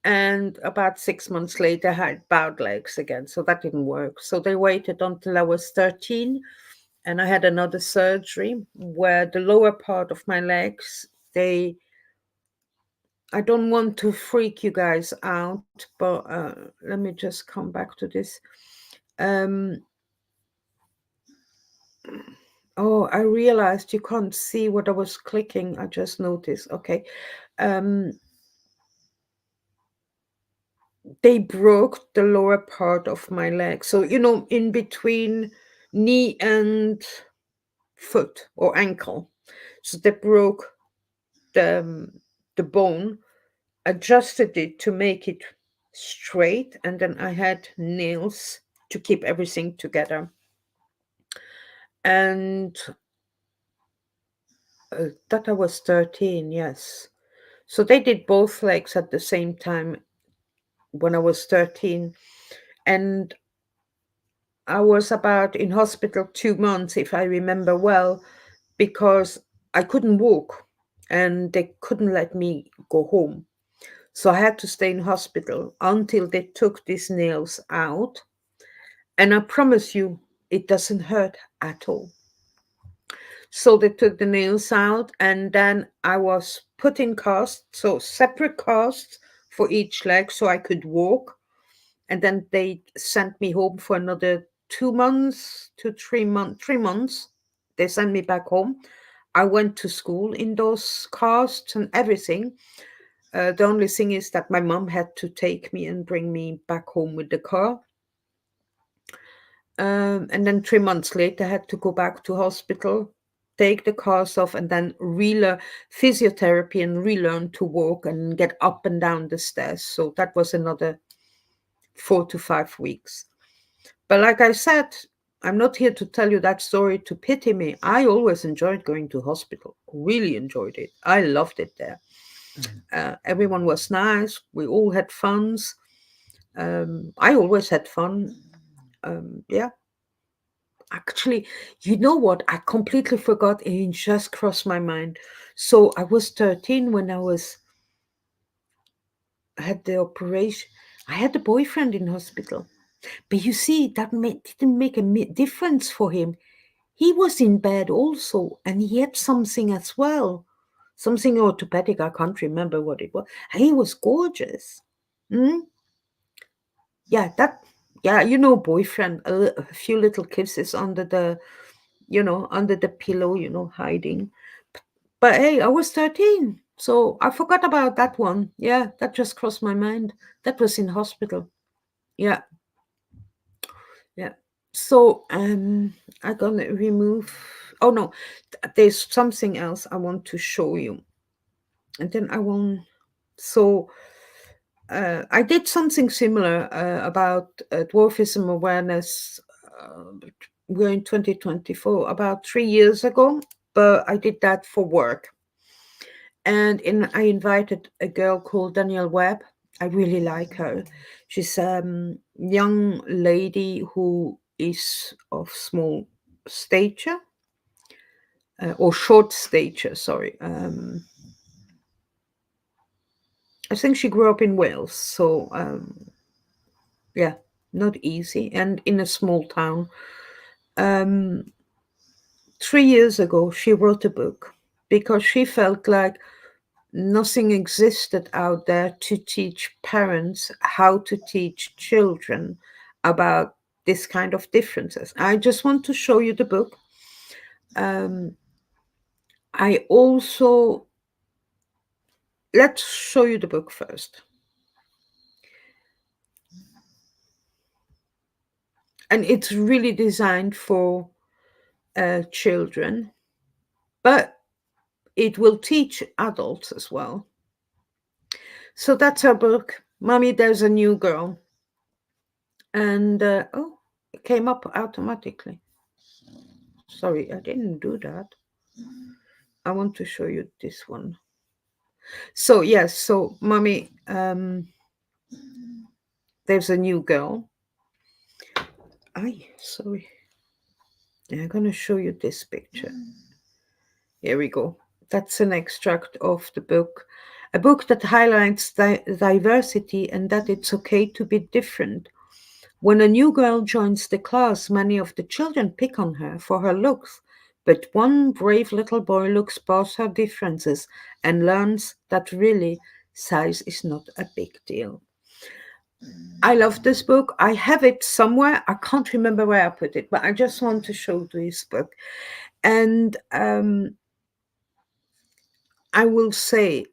And about 6 months later, I had bowed legs again. So that didn't work. So they waited until I was 13, and I had another surgery where the lower part of my legs, I don't want to freak you guys out, but let me just come back to this. Um, oh, I realized you can't see what I was clicking. I just noticed. Okay. Um, they broke the lower part of my leg. So, in between knee and foot or ankle. So they broke the bone, adjusted it to make it straight, and then I had nails to keep everything together. And that I was 13, yes. So they did both legs at the same time when I was 13. And I was about in hospital 2 months, if I remember well, because I couldn't walk and they couldn't let me go home. So I had to stay in hospital until they took these nails out. And I promise you, it doesn't hurt at all. So they took the nails out, and then I was put in casts, so separate casts for each leg so I could walk. And then they sent me home for another 2 months to 3 months. 3 months. They sent me back home. I went to school in those casts and everything. The only thing is that my mom had to take me and bring me back home with the car. And then 3 months later, I had to go back to hospital, take the cast off, and then relearn physiotherapy and relearn to walk and get up and down the stairs. So that was another 4 to 5 weeks. But like I said, I'm not here to tell you that story to pity me. I always enjoyed going to hospital, really enjoyed it. I loved it there. Everyone was nice. We all had funs. I always had fun. Yeah. Actually, you know what? I completely forgot. It just crossed my mind. So I was 13 when I was had the operation. I had a boyfriend in hospital. But you see, that didn't make a difference for him. He was in bed also, and he had something as well. Something orthopedic, I can't remember what it was. And he was gorgeous. Mm? Yeah, yeah, boyfriend, a few little kisses under under the pillow, hiding. But hey, I was 13, so I forgot about that one. Yeah, that just crossed my mind. That was in hospital. Yeah, yeah. So I'm gonna remove. Oh no, there's something else I want to show you, and then I won't. So I did something similar about dwarfism awareness. We're in 2024, about 3 years ago, but I did that for work. And I invited a girl called Danielle Webb. I really like her. She's a young lady who is of small stature, or short stature, sorry. I think she grew up in Wales, so yeah, not easy, and in a small town. Um, 3 years ago, she wrote a book because she felt like nothing existed out there to teach parents how to teach children about this kind of differences. I just want to show you the book. Um, I also, let's show you the book first. And it's really designed for children, but it will teach adults as well. So that's our book. Mommy, there's a new girl. And oh, it came up automatically. Sorry, I didn't do that. I want to show you this one. So yes, so mommy, there's a new girl. Sorry. I'm gonna show you this picture. Here we go. That's an extract of the book. A book that highlights diversity and that it's okay to be different. When a new girl joins the class, many of the children pick on her for her looks. But one brave little boy looks past her differences and learns that really size is not a big deal. I love this book. I have it somewhere. I can't remember where I put it, but I just want to show this book. And I will say,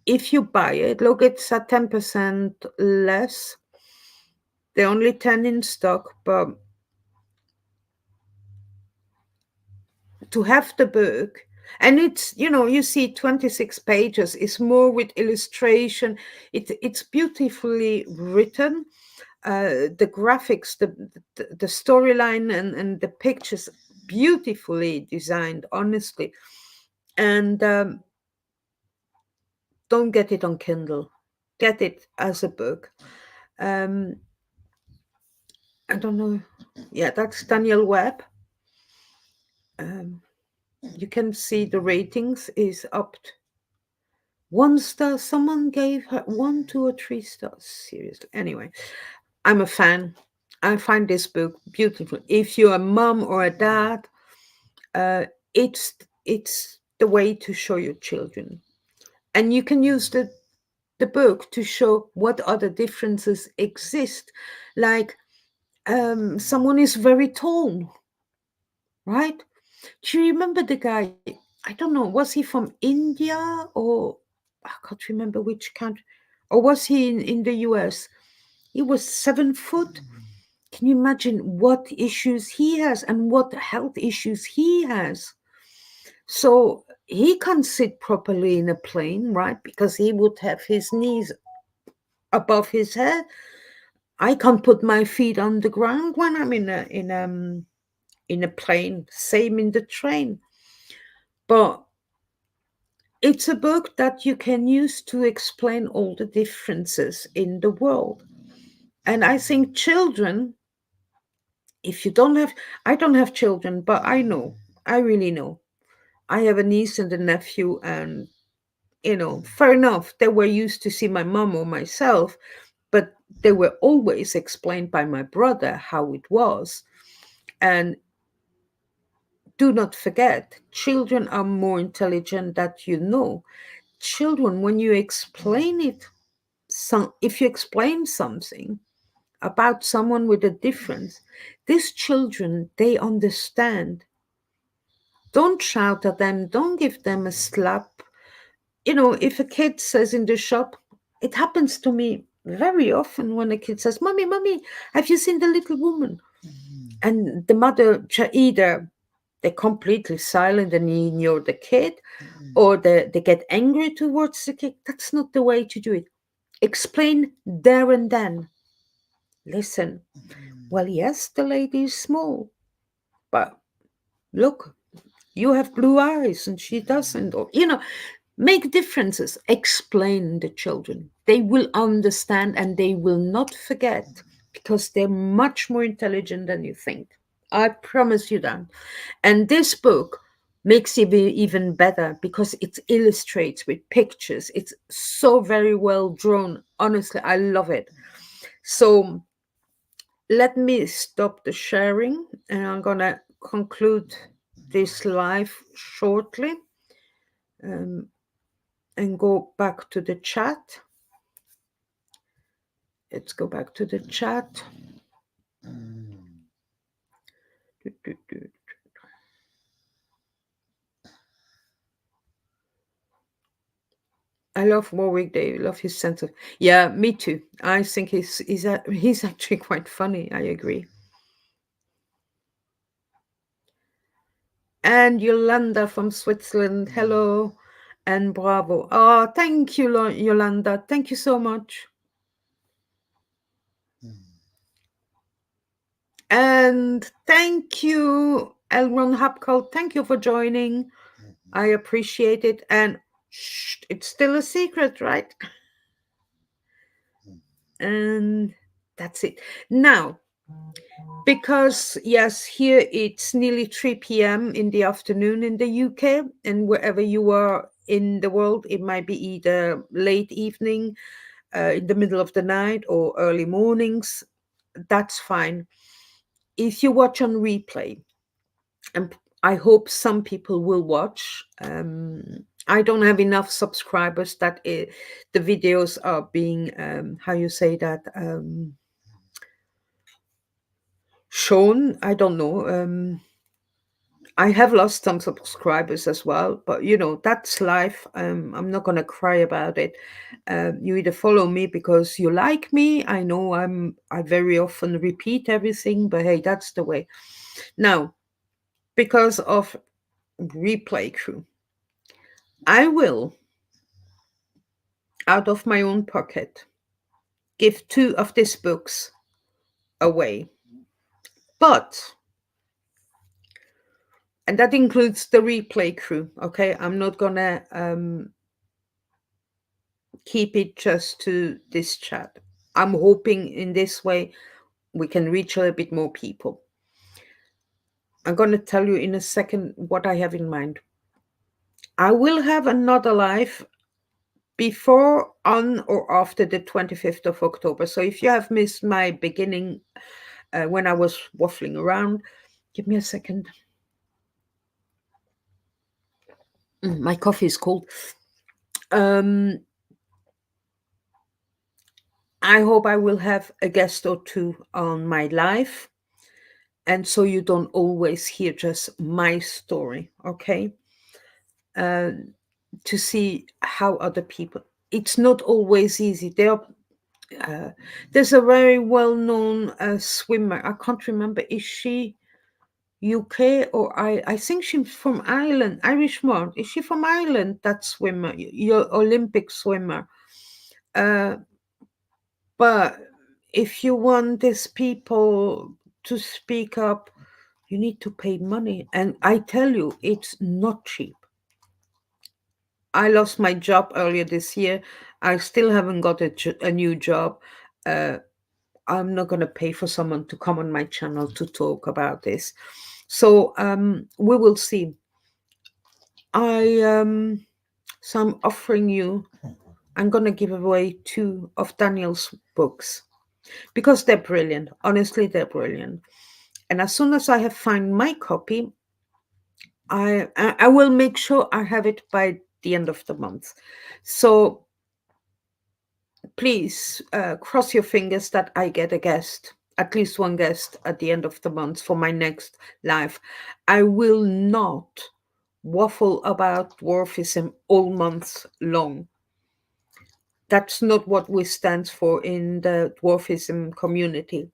if you buy it, look, it's at 10% less. They're only 10 in stock, but to have the book, and it's, you see 26 pages, it's more with illustration. It's beautifully written. The graphics, the storyline, and the pictures, beautifully designed, honestly. And don't get it on Kindle, get it as a book. I don't know. Yeah, that's Danielle Webb. You can see the ratings is up 1 star. Someone gave her 1, 2, or 3 stars. Seriously. Anyway, I'm a fan. I find this book beautiful. If you're a mom or a dad, it's the way to show your children, and you can use the book to show what other differences exist. Like someone is very tall, right? Do you remember the guy? I don't know. Was he from India, or I can't remember which country, or was he in the US? He was 7 foot. Can you imagine what issues he has and what health issues he has? So he can't sit properly in a plane, right? Because he would have his knees above his head. I can't put my feet on the ground when I'm in a plane. Same in the train. But it's a book that you can use to explain all the differences in the world. And I think children, if you don't have, I don't have children, but I know, I really know. I have a niece and a nephew, and Fair enough, they were used to see my mom or myself, but they were always explained by my brother how it was. And do not forget, children are more intelligent than you know. Children, when you explain it, if you explain something about someone with a difference, these children, they understand. Don't shout at them, don't give them a slap. If a kid says in the shop, it happens to me very often when a kid says, Mommy, Mommy, have you seen the little woman? And the mother either they're completely silent and ignore the kid, or they get angry towards the kid. That's not the way to do it. Explain there and then. Listen, well, yes, the lady is small, but look, you have blue eyes and she doesn't. Or, make differences. Explain the children. They will understand and they will not forget because they're much more intelligent than you think. I promise you that. And this book makes it even better because it illustrates with pictures. It's so very well drawn. Honestly, I love it. So let me stop the sharing and I'm going to conclude this live shortly and go back to the chat. Let's go back to the chat. I love Warwick Day. I love his sense of, yeah, me too. I think he's actually quite funny. I agree. And Yolanda from Switzerland, hello, and bravo. Oh, thank you, Yolanda. Thank you so much. And thank you, Elron Hapkal. Thank you for joining. I appreciate it. And it's still a secret, right? And that's it. Now, because, yes, here it's nearly 3 p.m. in the afternoon in the UK, and wherever you are in the world, it might be either late evening, in the middle of the night, or early mornings. That's fine. If you watch on replay, and I hope some people will watch. I don't have enough subscribers that the videos are being, how you say that, shown. I don't know. I have lost some subscribers as well, but that's life. I'm not gonna cry about it. You either follow me because you like me. I know I very often repeat everything, but hey, that's the way. Now, because of replay crew, I will, out of my own pocket, give 2 of these books away. But, and that includes the replay crew, okay? I'm not gonna keep it just to this chat. I'm hoping in this way we can reach a little bit more people. I'm gonna tell you in a second what I have in mind. I will have another live before, on, or after the 25th of October. So if you have missed my beginning when I was waffling around, give me a second. My coffee is cold. I hope I will have a guest or 2 on my live. And so you don't always hear just my story, okay? To see how other people, it's not always easy. There's a very well-known swimmer. I can't remember. Is she UK or I think she's from Ireland, Irish one. Is she from Ireland, that swimmer, your Olympic swimmer? But if you want these people to speak up, you need to pay money. And I tell you, it's not cheap. I lost my job earlier this year. I still haven't got a new job. I'm not going to pay for someone to come on my channel to talk about this. So we will see. So I'm offering you, I'm going to give away 2 of Daniel's books because they're brilliant. Honestly, they're brilliant. And as soon as I have found my copy, I will make sure I have it by the end of the month. So please cross your fingers that I get a guest, at least one guest at the end of the month for my next live. I will not waffle about dwarfism all month long. That's not what we stand for in the dwarfism community.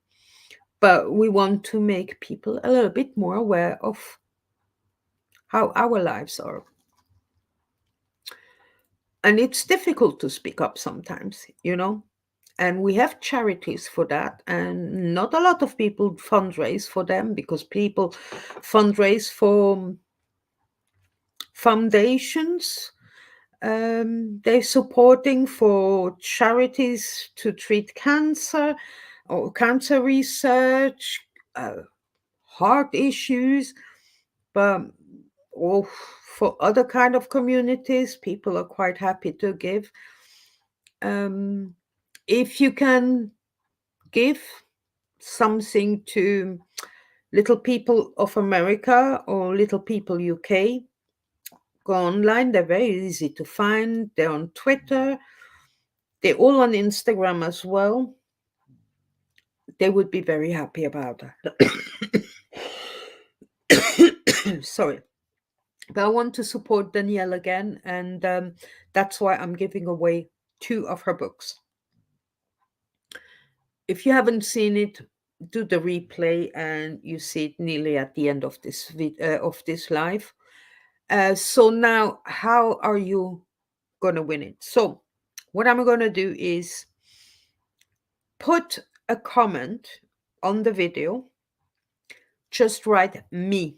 But we want to make people a little bit more aware of how our lives are. And it's difficult to speak up sometimes, you know. And we have charities for that, and not a lot of people fundraise for them because people fundraise for foundations. They're supporting for charities to treat cancer or cancer research, heart issues, but or for other kind of communities, people are quite happy to give. Um, if you can give something to Little People of America or Little People UK, go online. They're very easy to find. They're on Twitter. They're all on Instagram as well. They would be very happy about that. Sorry. But I want to support Danielle again, and that's why I'm giving away 2 of her books. If you haven't seen it, do the replay, and you see it nearly at the end of this live. So now, how are you gonna win it? So, what I'm gonna do is put a comment on the video. Just write me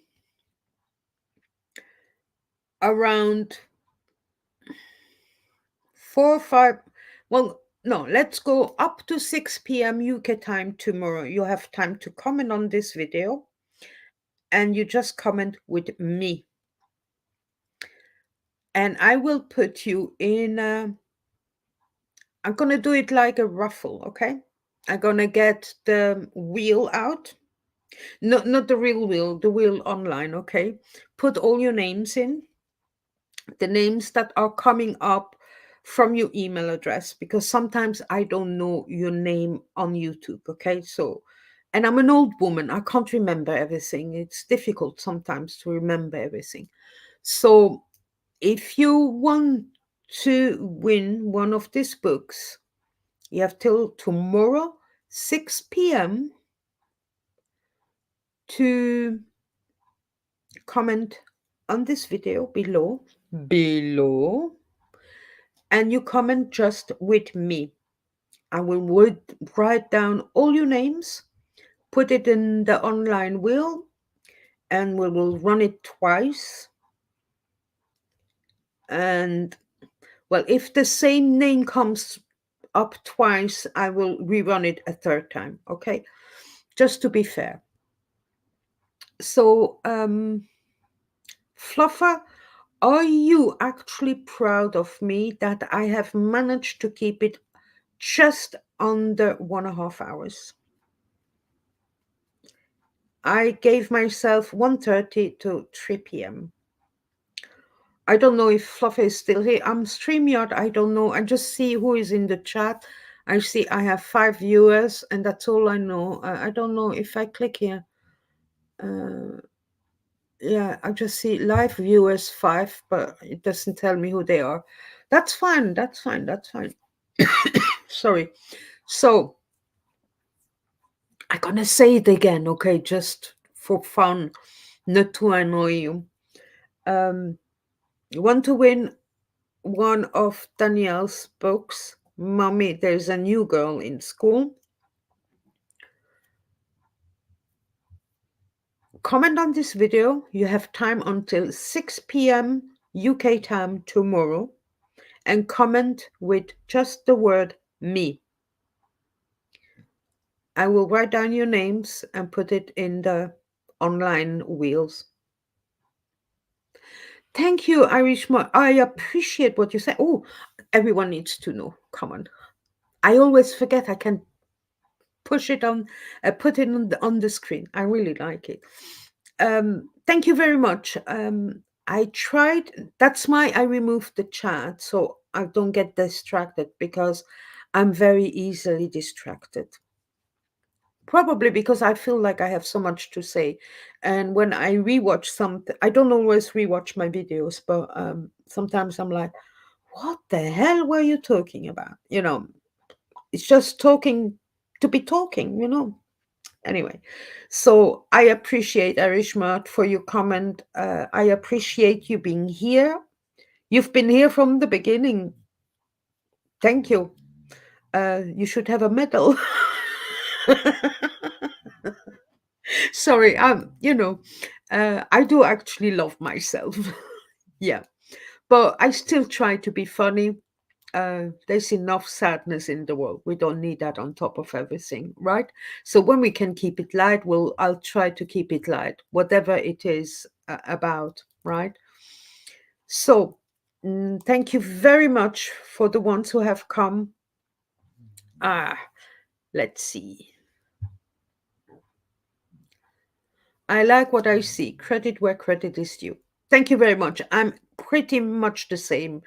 around 4 or 5. Well, no, let's go up to 6 p.m. UK time tomorrow. You have time to comment on this video, and you just comment with me. And I will put you in I'm gonna do it like a raffle, okay? I'm gonna get the wheel out. Not the real wheel, the wheel online, okay? Put all your names in, the names that are coming up from your email address, because sometimes I don't know your name on YouTube, okay? So, and I'm an old woman, I can't remember everything. It's difficult sometimes to remember everything. So, if you want to win one of these books, you have till tomorrow, 6 p.m., to comment on this video below, and you comment just with me. I will write down all your names, put it in the online wheel, and we will run it twice. And well, if the same name comes up twice, I will rerun it a third time, okay? Just to be fair. So, Fluffer, are you actually proud of me that I have managed to keep it just under 1.5 hours? I gave myself 1:30 to 3 p.m. I don't know if Fluffy is still here. I'm Streamyard. I don't know. I just see who is in the chat. I see I have 5 viewers, and that's all I know. I don't know if I click here. Yeah, I just see live viewers 5, but it doesn't tell me who they are. That's fine. That's fine. That's fine. Sorry. So I'm gonna say it again, okay? Just for fun, not to annoy you. You want to win one of Danielle's books, Mommy, There's a New Girl in School. Comment on this video. You have time until 6 p.m. UK time tomorrow, and comment with just the word me. I will write down your names and put it in the online wheels. Thank you, Irishma. I appreciate what you say. Oh, everyone needs to know. Come on. I always forget I can push it on, put it on the screen. I really like it. Thank you very much. I tried, that's why I removed the chat so I don't get distracted because I'm very easily distracted. Probably because I feel like I have so much to say. And when I rewatch something, I don't always rewatch my videos, but sometimes I'm like, what the hell were you talking about? It's just talking to be talking. Anyway, so I appreciate Arishmat for your comment. I appreciate you being here. You've been here from the beginning. Thank you. You should have a medal. Sorry, I do actually love myself. Yeah, but I still try to be funny. There's enough sadness in the world. We don't need that on top of everything, right? So when we can keep it light, I'll try to keep it light, whatever it is about, right? So thank you very much for the ones who have come. Let's see. I like what I see. Credit where credit is due. Thank you very much. I'm pretty much the same.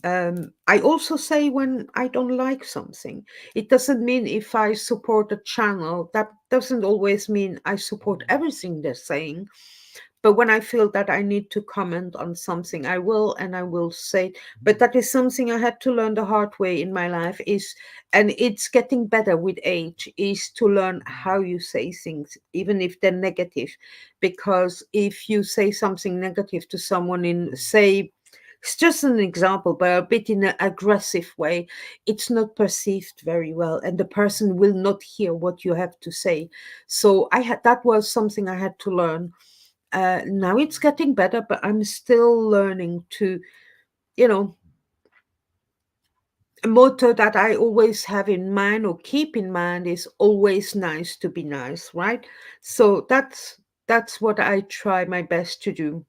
I also say when I don't like something. It doesn't mean if I support a channel, that doesn't always mean I support everything they're saying. But when I feel that I need to comment on something, I will, and I will say. But that is something I had to learn the hard way in my life, and it's getting better with age, is to learn how you say things, even if they're negative. Because if you say something negative to someone in, say, it's just an example, but a bit in an aggressive way, it's not perceived very well, and the person will not hear what you have to say. So that was something I had to learn. Now it's getting better, but I'm still learning to, you know, a motto that I always have in mind or keep in mind is always nice to be nice, right? So that's what I try my best to do.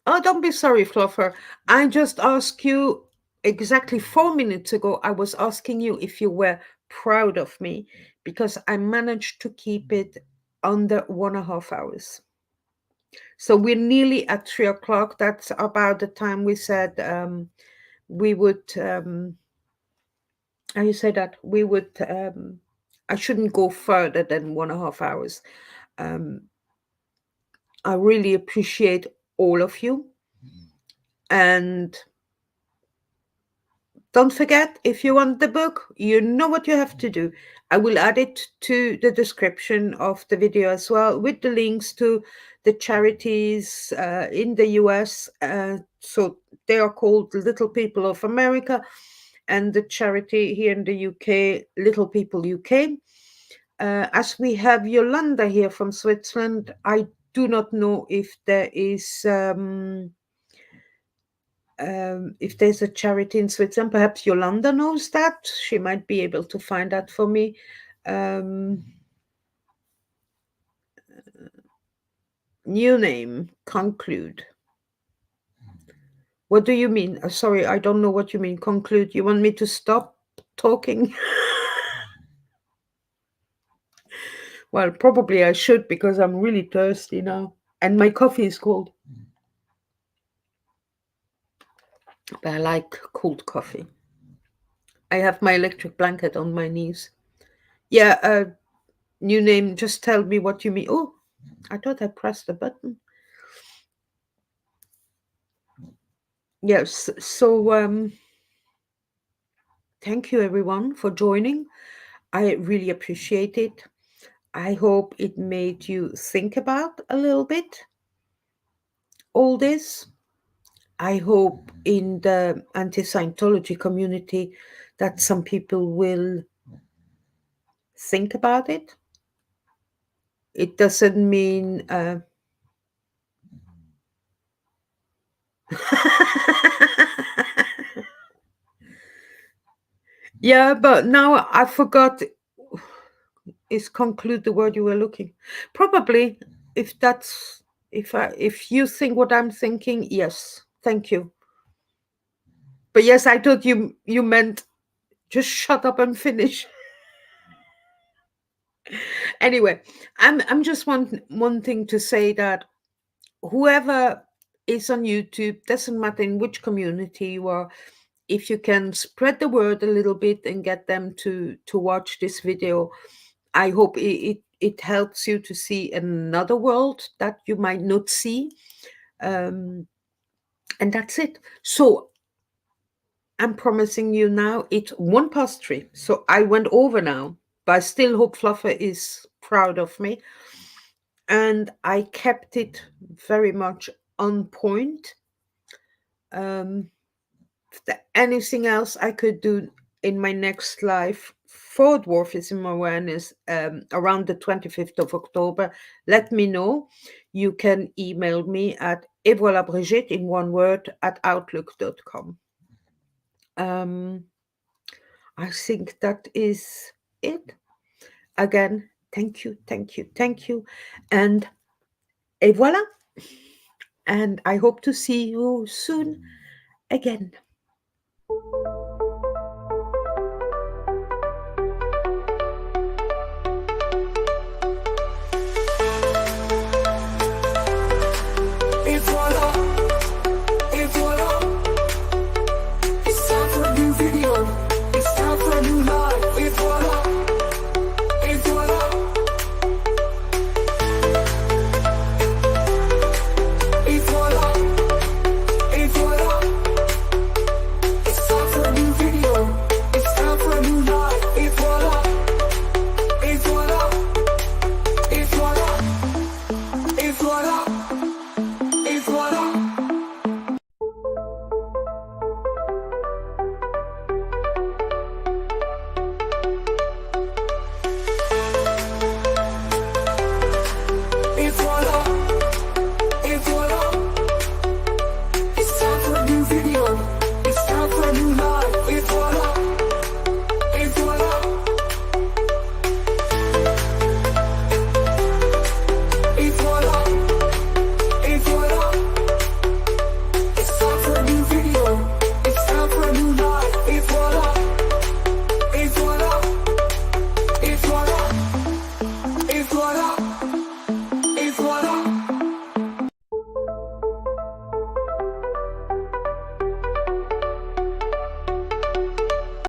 Oh, don't be sorry, Fluffer. I just asked you exactly 4 minutes ago. I was asking you if you were proud of me because I managed to keep it under 1.5 hours. So we're nearly at 3 o'clock. That's about the time we said we would. How you say that? We would. I shouldn't go further than 1.5 hours. Um, I really appreciate all of you, and don't forget, if you want the book, you know what you have to do. I will add it to the description of the video as well, with the links to the charities in the US. So they are called Little People of America, and the charity here in the UK, Little People UK. As we have Yolanda here from Switzerland, I do not know if there's a charity in Switzerland. Perhaps Yolanda knows that. She might be able to find that for me. New name, conclude. What do you mean? Sorry, I don't know what you mean. Conclude. You want me to stop talking? Well, probably I should because I'm really thirsty now. And my coffee is cold. But I like cold coffee. I have my electric blanket on my knees. Yeah, new name, just tell me what you mean. Oh, I thought I pressed the button. Yes, so thank you everyone for joining. I really appreciate it. I hope it made you think about a little bit all this. I hope in the anti-Scientology community that some people will think about it. It doesn't mean yeah, but now I forgot. is conclude the word you were looking. Probably, if that's if you think what I'm thinking, yes. Thank you. But yes, I thought you meant just shut up and finish. Anyway, I'm just wanting to say that whoever is on YouTube, doesn't matter in which community you are, if you can spread the word a little bit and get them to watch this video, I hope it helps you to see another world that you might not see. And that's it. So I'm promising you now, it's 3:01. So I went over now, but I still hope Fluffer is proud of me. And I kept it very much on point. If there anything else I could do in my next life for Dwarfism awareness around the 25th of October, let me know. You can email me at Brigitte in one word at outlook.com. I think that is it. Again, thank you, thank you, thank you. And voilà. And I hope to see you soon again. Et voilà.